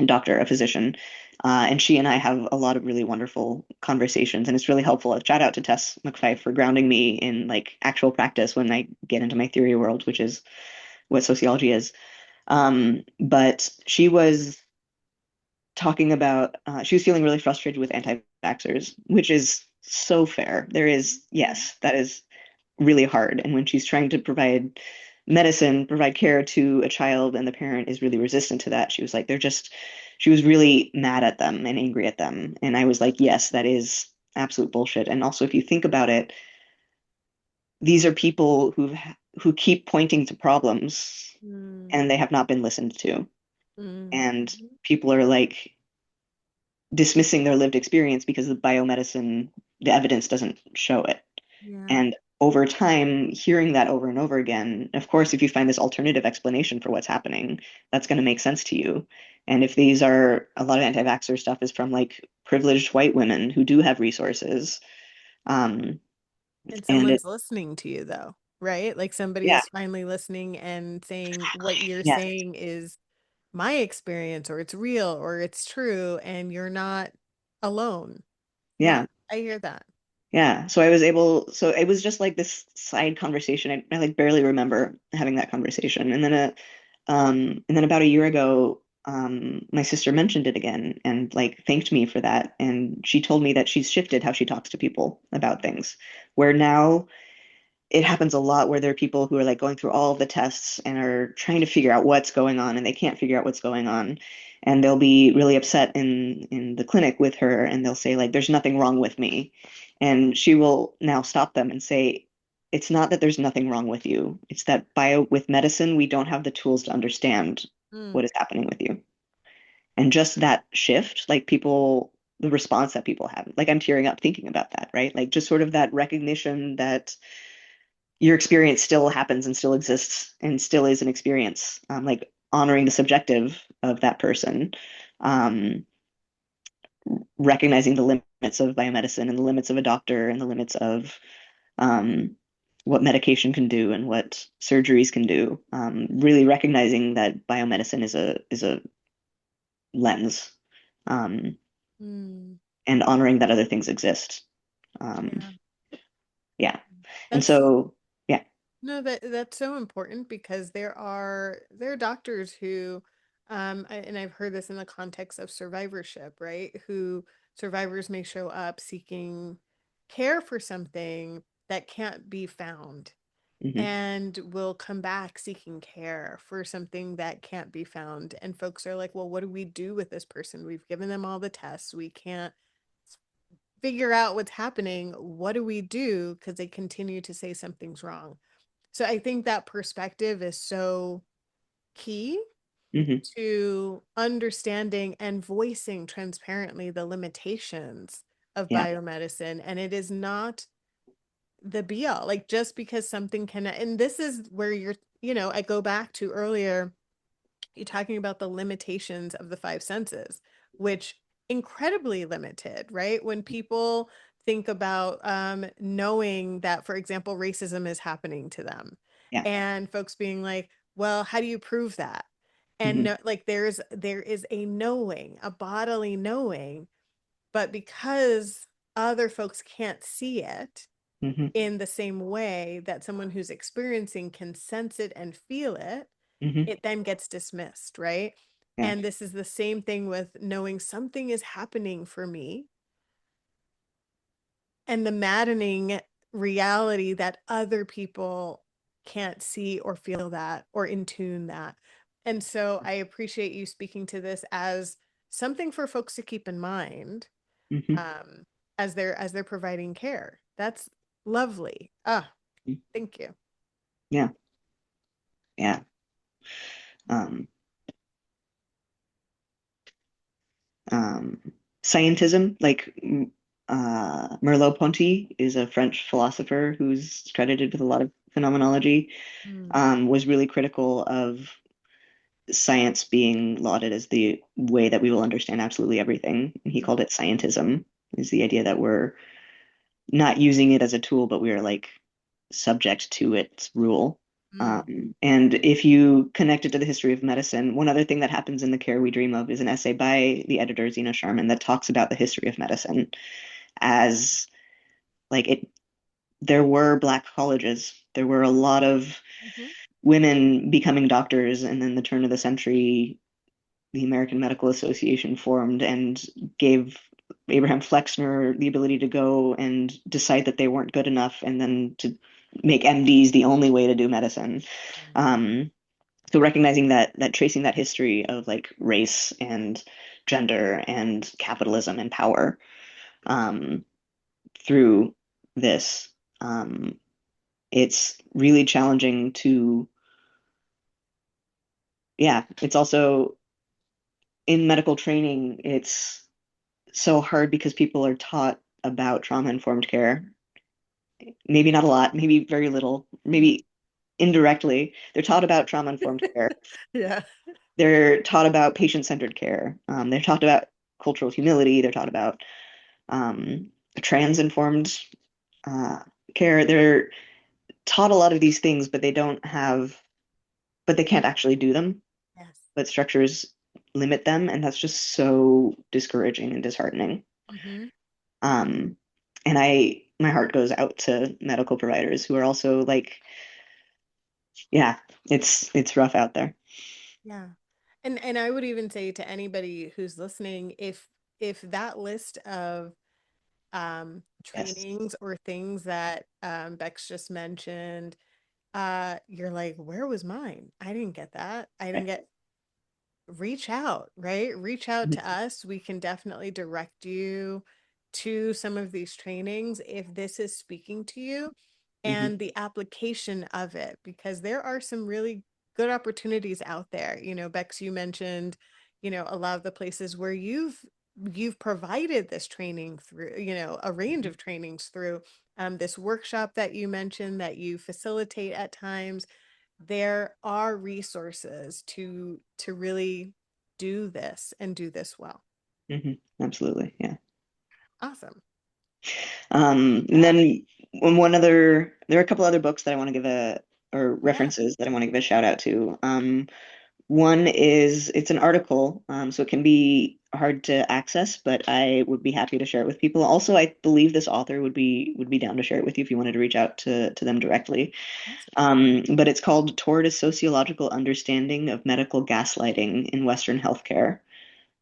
doctor, a physician, and she and I have a lot of really wonderful conversations, and it's really helpful. Shout out to Tess MacFife for grounding me in like actual practice when I get into my theory world, which is what sociology is. But she was talking about she was feeling really frustrated with anti-vaxxers, which is so fair. There is, yes, that is really hard. And when she's trying to provide medicine, provide care to a child, and the parent is really resistant to that, she was like, she was really mad at them and angry at them. And I was like, yes, that is absolute bullshit. And also, if you think about it, these are people who keep pointing to problems Mm. and they have not been listened to. Mm. And people are like dismissing their lived experience because the biomedicine, the evidence doesn't show it. Yeah. And over time, hearing that over and over again, of course, if you find this alternative explanation for what's happening, that's going to make sense to you. And if these are a lot of anti-vaxxer stuff is from like privileged white women who do have resources, um, And and someone's listening to you though, right? Like somebody yeah, is finally listening and saying what you're yes, saying is my experience or it's real or it's true and you're not alone. Yeah, yeah. I hear that. Yeah, so it was just like this side conversation. I like barely remember having that conversation. And then about a year ago, my sister mentioned it again and like thanked me for that. And she told me that she's shifted how she talks to people about things, where now it happens a lot where there are people who are like going through all of the tests and are trying to figure out what's going on and they can't figure out what's going on. And they'll be really upset in the clinic with her and they'll say like there's nothing wrong with me. And she will now stop them and say it's not that there's nothing wrong with you. It's that with medicine we don't have the tools to understand Mm. what is happening with you. And just that shift, like people the response that people have. Like I'm tearing up thinking about that, right? Like just sort of that recognition that your experience still happens and still exists and still is an experience. Like honoring the subjective of that person, um, recognizing the limits of biomedicine and the limits of a doctor and the limits of um, what medication can do and what surgeries can do. Really recognizing that biomedicine is a lens, um, Mm. and honoring that other things exist. Um, Yeah. yeah, and That's so yeah. No, that's so important because there are doctors who, and I've heard this in the context of survivorship, right? Who survivors may show up seeking care for something that can't be found Hmm. and will come back seeking care for something that can't be found. And folks are like, well, what do we do with this person? We've given them all the tests. We can't figure out what's happening. What do we do? Because they continue to say something's wrong. So I think that perspective is so key Hmm. to understanding and voicing transparently the limitations of Yeah. biomedicine. And it is not the be all. Like just because something can, and this is where I go back to earlier, you talking about the limitations of the five senses, which incredibly limited, right? When people think about knowing that, for example, racism is happening to them, Yeah. and folks being like, "Well, how do you prove that?" And Hmm. no, like there is a knowing, a bodily knowing, but because other folks can't see it Hmm. in the same way that someone who's experiencing can sense it and feel it, Hmm. it then gets dismissed, right? Yeah. And this is the same thing with knowing something is happening for me and the maddening reality that other people can't see or feel that or in tune that. And so I appreciate you speaking to this as something for folks to keep in mind, Hmm. um, as they're providing care. That's lovely. Ah, thank you. Yeah. Yeah. Um, um, Scientism, like Merleau-Ponty is a French philosopher who's credited with a lot of phenomenology, Mm, was really critical of science being lauded as the way that we will understand absolutely everything. And he mm, called it scientism, is the idea that we're not using it as a tool, but we are like subject to its rule. mm, And if you connect it to the history of medicine, one other thing that happens in The Care We Dream Of is an essay by the editor Zena Sharman that talks about the history of medicine as like it. There were Black colleges. There were a lot of mhm, women becoming doctors, and then the turn of the century, the American Medical Association formed and gave Abraham Flexner the ability to go and decide that they weren't good enough and then to make MDs the only way to do medicine. Um, so recognizing that tracing that history of like race and gender and capitalism and power um, through this, um, it's really challenging to, yeah, it's also in medical training, it's so hard because people are taught about trauma-informed care. Maybe not a lot, maybe very little, mm. maybe indirectly. They're taught about trauma-informed care. Yeah. They're taught about patient-centered care. They're taught about cultural humility. They're taught about trans-informed uh, care. They're taught a lot of these things, but but they can't actually do them. Yes. But structures limit them, and that's just so discouraging and disheartening. Hmm. Um, and my heart goes out to medical providers who are also like, yeah, it's rough out there. Yeah. And I would even say to anybody who's listening, if that list of Yes. trainings or things that Bex just mentioned, you're like, where was mine? I didn't get that. I didn't Right. get reach out, right? Reach out to us. We can definitely direct you to some of these trainings if this is speaking to you Hmm. and the application of it, because there are some really good opportunities out there. Bex, you mentioned, a lot of the places where you've provided this training through, a range of trainings through this workshop that you mentioned that you facilitate at times. There are resources to really do this and do this well. Hmm. Absolutely. Yeah. Awesome. And then there are a couple other books that I want to give or Yeah. references that I want to give a shout out to. One is it's an article, so it can be hard to access, but I would be happy to share it with people. Also, I believe this author would be down to share it with you if you wanted to reach out to them directly. Awesome. But it's called Toward a Sociological Understanding of Medical Gaslighting in Western Healthcare.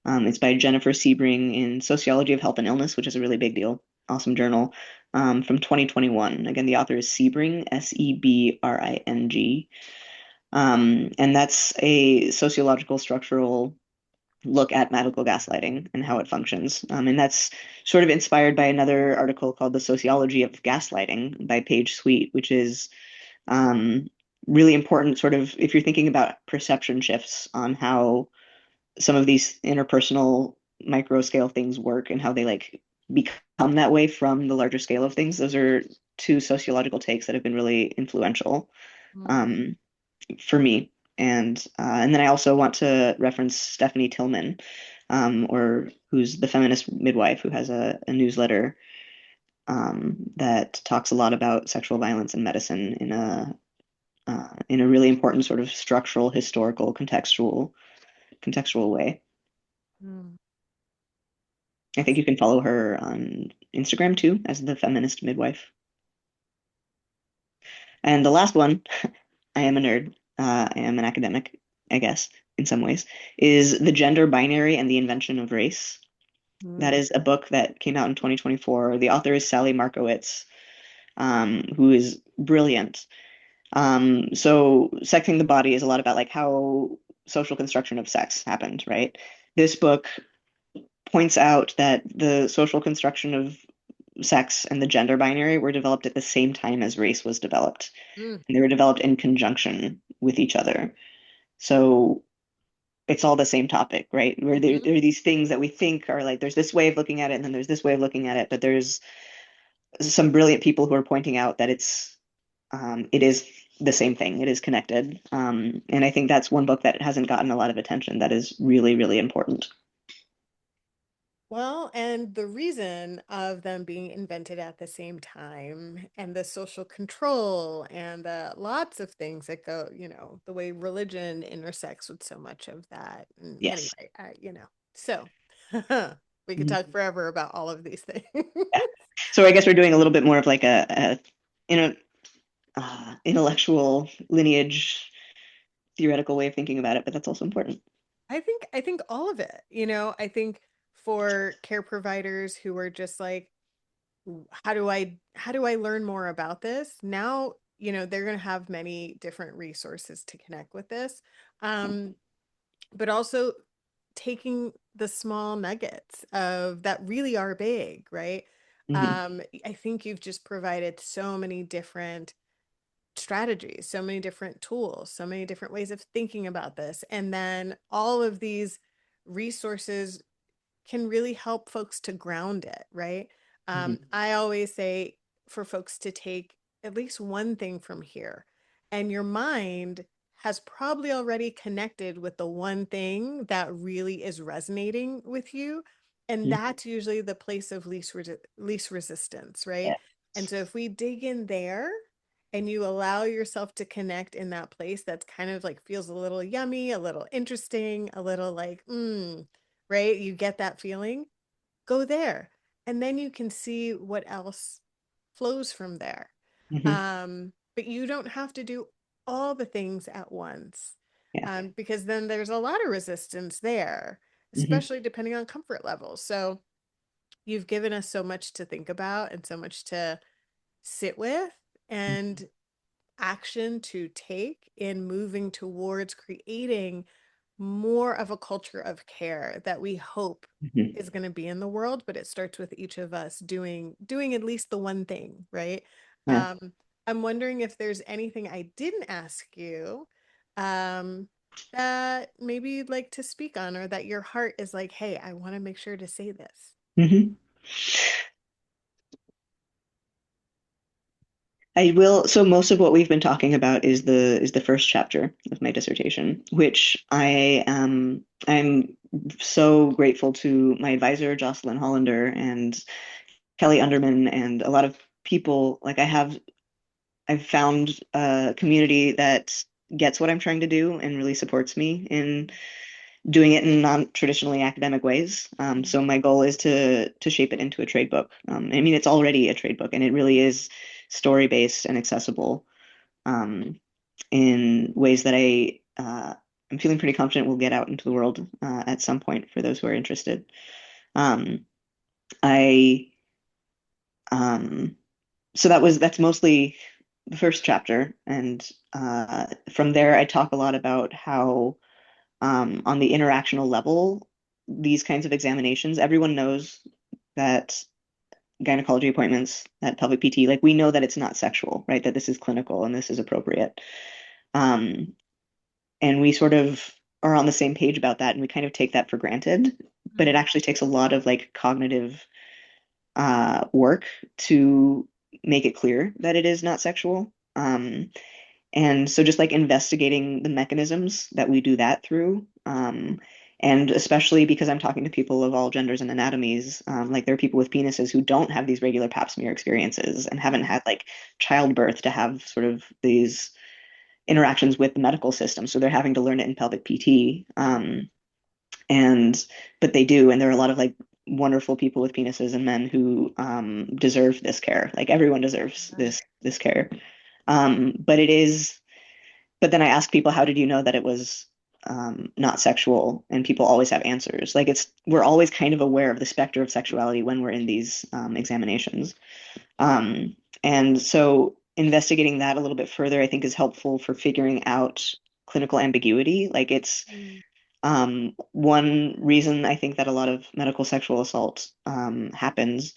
It's by Jennifer Sebring in Sociology of Health and Illness, which is a really big deal. Awesome journal from 2021. Again, the author is Sebring, Sebring. And that's a sociological structural look at medical gaslighting and how it functions. And that's sort of inspired by another article called The Sociology of Gaslighting by Paige Sweet, which is um, really important, sort of, if you're thinking about perception shifts on how some of these interpersonal micro scale things work and how they like become that way from the larger scale of things. Those are two sociological takes that have been really influential Mm, um, for me. And then I also want to reference Stephanie Tillman, or who's the feminist midwife who has a newsletter that talks a lot about sexual violence in medicine in a really important sort of structural, historical, contextual way. mm. I think Awesome. you can follow her on Instagram too as the feminist midwife. And the last one, I am a nerd. I am an academic, I guess, in some ways, is The Gender Binary and the Invention of Race. That Mm, is a book that came out in 2024. The author is Sally Markowitz. who is brilliant. So Sexing the Body is a lot about like how social construction of sex happened, right? This book points out that the social construction of sex and the gender binary were developed at the same time as race was developed. Mm, And they were developed in conjunction with each other. So it's all the same topic, right? Where mhm. there are these things that we think are like, there's this way of looking at it, and then there's this way of looking at it, but there's some brilliant people who are pointing out that it is the same thing. It is connected. And I think that's one book that hasn't gotten a lot of attention that is really, really important. Well, and the reason of them being invented at the same time and the social control and lots of things that go, the way religion intersects with so much of that. And Yes. anyway, so we could Mhm. talk forever about all of these things. Yeah. So I guess we're doing a little bit more of like a you know, intellectual lineage, theoretical way of thinking about it, but that's also important. I think all of it, I think for care providers who are just like, how do I learn more about this? Now, they're going to have many different resources to connect with this. Um, but also taking the small nuggets of that really are big, right? Hmm. I think you've just provided so many different strategies, so many different tools, so many different ways of thinking about this. And then all of these resources can really help folks to ground it, right? Hmm. I always say for folks to take at least one thing from here, and your mind has probably already connected with the one thing that really is resonating with you. And Hmm. that's usually the place of least resistance, right? Yeah. And so if we dig in there and you allow yourself to connect in that place that's kind of like feels a little yummy, a little interesting, a little like, right? You get that feeling, go there. And then you can see what else flows from there. Hmm. But you don't have to do all the things at once, Yeah. because then there's a lot of resistance there, Hmm. especially depending on comfort levels. So you've given us so much to think about and so much to sit with and action to take in moving towards creating more of a culture of care that we hope Hmm. is going to be in the world, but it starts with each of us doing at least the one thing, right? Yeah. I'm wondering if there's anything I didn't ask you, um, that maybe you'd like to speak on, or that your heart is like, hey, I want to make sure to say this. Hmm. I will. So most of what we've been talking about is the first chapter of my dissertation, which I'm so grateful to my advisor Jocelyn Hollander and Kelly Underman and a lot of people. Like I've found a community that gets what I'm trying to do and really supports me in doing it in non-traditionally academic ways. So my goal is to shape it into a trade book. I mean, it's already a trade book, and it really is story-based and accessible um, in ways that I'm feeling pretty confident will get out into the world at some point for those who are interested. Um, I um, so that's mostly the first chapter, and from there I talk a lot about how on the interactional level, these kinds of examinations, everyone knows that gynecology appointments, that pelvic PT, like we know that it's not sexual, right? That this is clinical and this is appropriate. Um, and we sort of are on the same page about that, and we kind of take that for granted. But it Mhm. actually takes a lot of like cognitive work to make it clear that it is not sexual. And so just like investigating the mechanisms that we do that through, and especially because I'm talking to people of all genders and anatomies, like there are people with penises who don't have these regular pap smear experiences and haven't Mhm. had like childbirth to have sort of these interactions with the medical system. So they're having to learn it in pelvic PT. And but they do, and there are a lot of like wonderful people with penises and men who deserve this care. Like everyone deserves Yeah. this care. But it is but then I ask people, how did you know that it was not sexual? And people always have answers. Like we're always kind of aware of the specter of sexuality when we're in these examinations. Um, And so investigating that a little bit further, I think, is helpful for figuring out clinical ambiguity. Like it's Mm. one reason I think that a lot of medical sexual assault happens.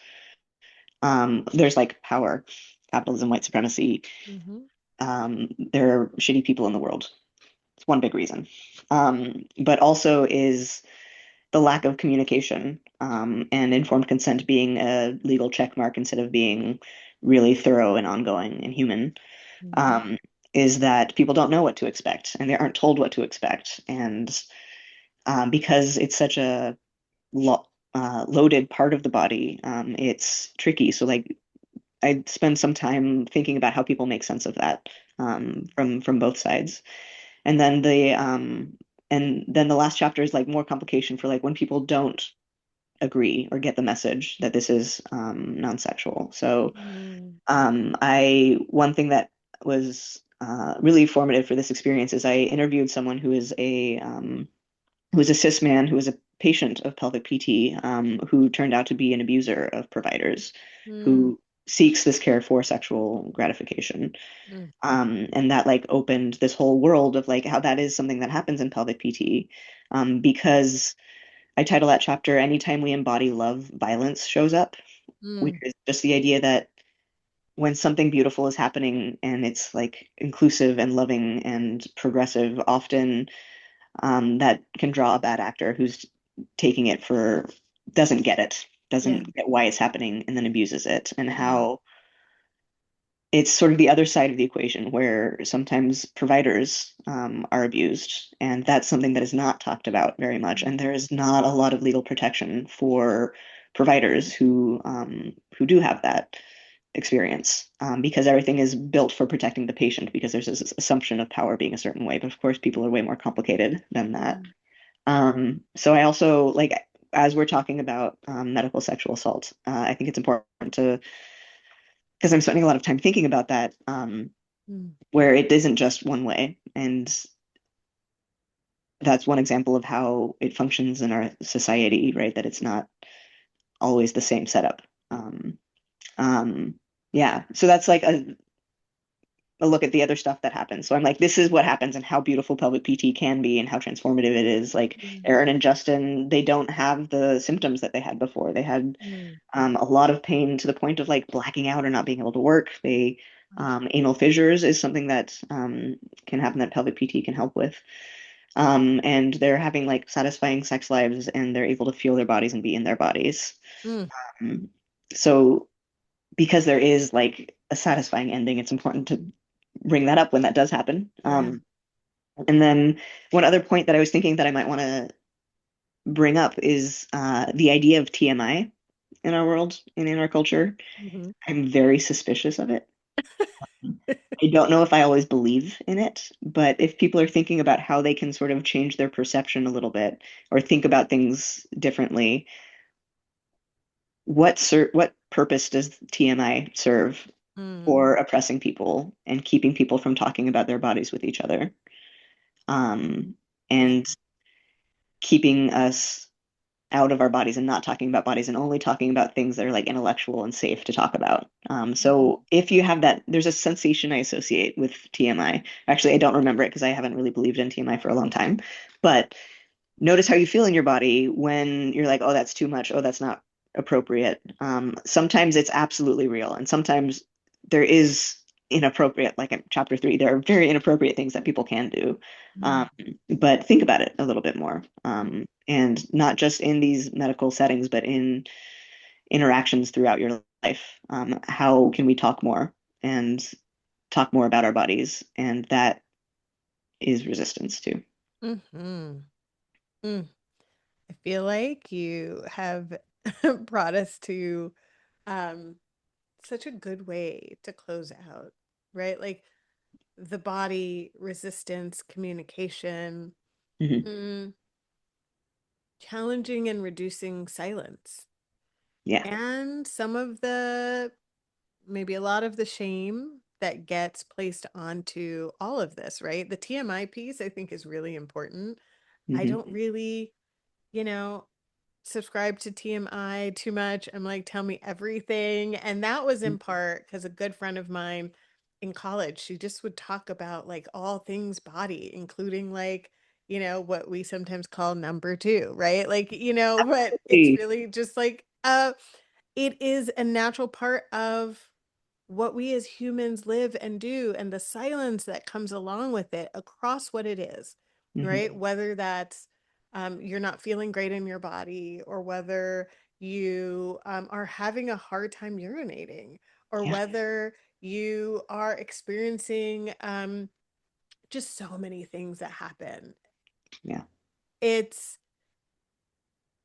There's like power, capitalism, white supremacy. Mm-hmm. There are shitty people in the world. It's one big reason. But also is the lack of communication and informed consent being a legal check mark instead of being really thorough and ongoing and human, Mm-hmm. um, is that people don't know what to expect and they aren't told what to expect. And because it's such a loaded part of the body, it's tricky. So, like, I spend some time thinking about how people make sense of that from both sides. And then the last chapter is like more complication for like when people don't agree or get the message that this is non-sexual. So Mm. I one thing that was really formative for this experience is I interviewed someone who was a cis man who was a patient of pelvic PT who turned out to be an abuser of providers Mm. who seeks this care for sexual gratification. Mm. And that like opened this whole world of like how that is something that happens in pelvic PT. Because I title that chapter Anytime We Embody Love, Violence Shows Up, which Mm. is just the idea that when something beautiful is happening and it's like inclusive and loving and progressive, often that can draw a bad actor who's taking it for, doesn't get it, Yeah. doesn't get why it's happening, and then abuses it, and Mm. how it's sort of the other side of the equation where sometimes providers are abused, and that's something that is not talked about very much. And there is not a lot of legal protection for providers who do have that experience because everything is built for protecting the patient because there's this assumption of power being a certain way. But of course, people are way more complicated than that. Mm. So I also like as we're talking about medical sexual assault, I think it's important to because I'm spending a lot of time thinking about that, Mm. where it isn't just one way. And that's one example of how it functions in our society, right? That it's not always the same setup. Um, yeah, so that's like a look at the other stuff that happens. So I'm like, this is what happens and how beautiful pelvic PT can be and how transformative it is. Like Mm. Aaron and Justin, they don't have the symptoms that they had before. They had Mm. a lot of pain to the point of like blacking out or not being able to work. They Wow. anal fissures is something that can happen that pelvic PT can help with. And they're having like satisfying sex lives and they're able to feel their bodies and be in their bodies. Mm. Um, so because there is like a satisfying ending, it's important to bring that up when that does happen. Yeah. And then one other point that I was thinking that I might want to bring up is the idea of TMI in our world and in our culture. Mm-hmm. I'm very suspicious of it. I don't know if I always believe in it, but if people are thinking about how they can sort of change their perception a little bit or think about things differently, what purpose does TMI serve Mm. for oppressing people and keeping people from talking about their bodies with each other? Yeah. And keeping us out of our bodies and not talking about bodies and only talking about things that are like intellectual and safe to talk about. Mm. So if you have that, there's a sensation I associate with TMI. Actually, I don't remember it because I haven't really believed in TMI for a long time. But notice how you feel in your body when you're like, oh, that's too much. Oh, that's not appropriate. Sometimes it's absolutely real, and sometimes there is inappropriate, like in chapter 3, there are very inappropriate things that people can do. Mm. Um, but think about it a little bit more. And not just in these medical settings, but in interactions throughout your life. How can we talk more and talk more about our bodies? And that is resistance too. Mm-hmm. Mm. I feel like you have brought us to um such a good way to close out, right? Like the body, resistance, communication, Mhm. mm, challenging and reducing silence, Yeah. and some of the, maybe a lot of the shame that gets placed onto all of this, right? The TMI piece, I think, is really important. I Hmm. don't really, you know, subscribe to TMI too much. I'm like, tell me everything. And that was in part because a good friend of mine in college, she just would talk about like all things body, including like, what we sometimes call number two, right? Like, but it's Hey, really just like, it is a natural part of what we as humans live and do, and the silence that comes along with it across what it is, mhm. right? Whether that's you're not feeling great in your body, or whether you are having a hard time urinating, or Yeah, whether you are experiencing just so many things that happen. yeah, It's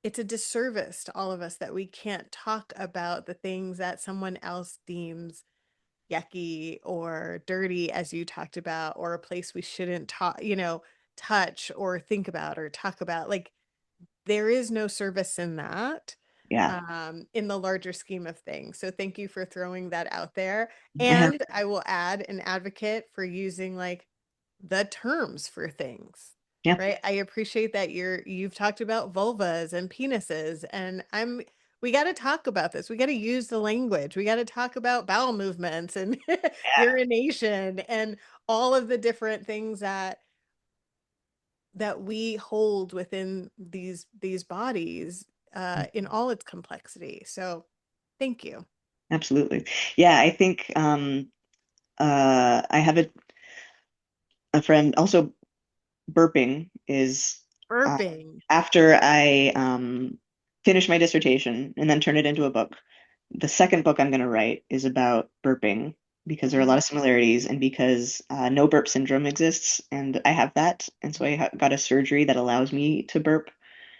it's a disservice to all of us that we can't talk about the things that someone else deems yucky or dirty, as you talked about, or a place we shouldn't touch or think about or talk about. Like, there is no service in that, yeah. in the larger scheme of things. So thank you for throwing that out there. I have, And I will add an advocate for using like the terms for things. yeah, Right. I appreciate that you've talked about vulvas and penises, and we got to talk about this. We got to use the language. We got to talk about bowel movements and yeah. urination and all of the different things that we hold within these bodies, in all its complexity. So thank you. Absolutely. Yeah, I think I have a friend also burping is uh, Burping. after I finish my dissertation and then turn it into a book. The second book I'm going to write is about burping because there are a lot Mhm. of similarities and because no burp syndrome exists and I have that. And so I got a surgery that allows me to burp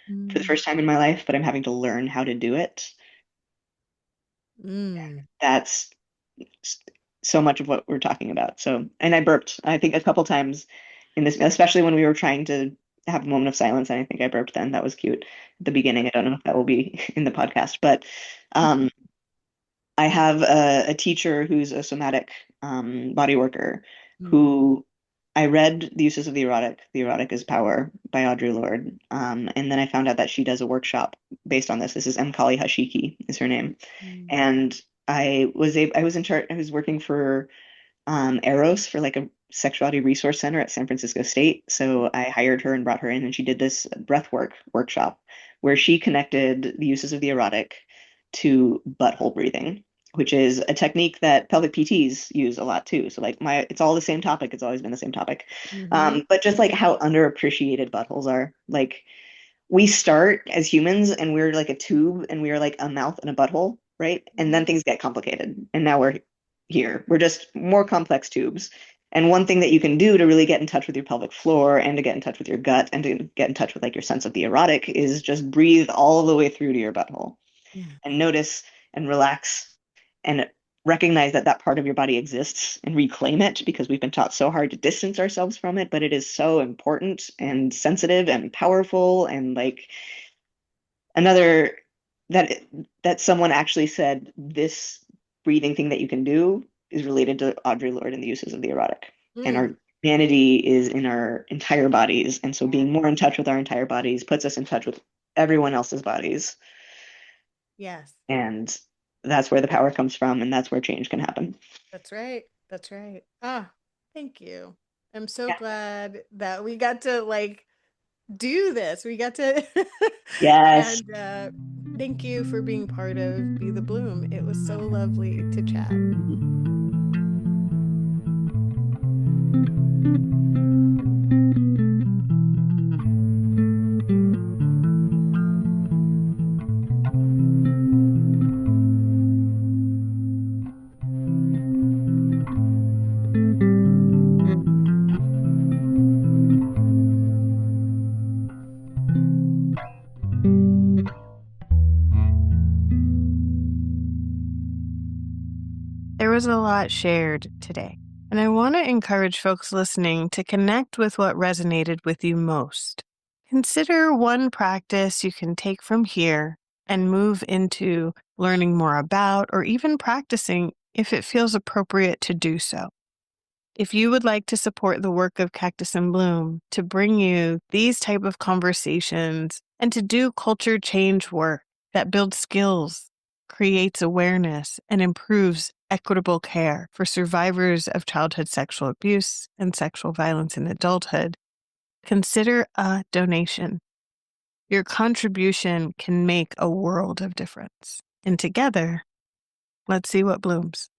for the Mm. first time in my life, but I'm having to learn how to do it. Mm. That's so much of what we're talking about. So, and I burped, I think a couple times in this, especially when we were trying to have a moment of silence. And I think I burped then. That was cute at the beginning. I don't know if that will be in the podcast, but um, I have a teacher who's a somatic body worker Mm. who I read The Uses of the Erotic. The Erotic is Power by Audre Lorde. And then I found out that she does a workshop based on this. This is Kali Hashiki is her name. Mm. And I was in charge, I was working for Eros for like a sexuality resource center at San Francisco State. So I hired her and brought her in, and she did this breathwork workshop where she connected the uses of the erotic to butthole breathing, which is a technique that pelvic PTs use a lot too. So like it's all the same topic. It's always been the same topic, Mm-hmm. but just like how underappreciated buttholes are. Like we start as humans and we're like a tube and we are like a mouth and a butthole, right? And then Mm-hmm. things get complicated. And now we're here. We're just more complex tubes. And one thing that you can do to really get in touch with your pelvic floor and to get in touch with your gut and to get in touch with like your sense of the erotic is just breathe all the way through to your butthole Yeah. and notice and relax and recognize that that part of your body exists and reclaim it because we've been taught so hard to distance ourselves from it, but it is so important and sensitive and powerful and like another that that someone actually said this breathing thing that you can do is related to Audre Lorde and the uses of the erotic. And Mm. our humanity is in our entire bodies. And so Yeah. being more in touch with our entire bodies puts us in touch with everyone else's bodies. Yes. And that's where the power comes from, and that's where change can happen. That's right. That's right. Ah, thank you. I'm so Yeah. glad that we got to like do this. We got to Yes. and thank you for being part of Be the Bloom. It was so lovely to chat. Mhm. There was a lot shared today, and I want to encourage folks listening to connect with what resonated with you most. Consider one practice you can take from here and move into learning more about or even practicing if it feels appropriate to do so. If you would like to support the work of Cactus and Bloom to bring you these type of conversations and to do culture change work that builds skills, creates awareness, and improves equitable care for survivors of childhood sexual abuse and sexual violence in adulthood, consider a donation. Your contribution can make a world of difference. And together, let's see what blooms.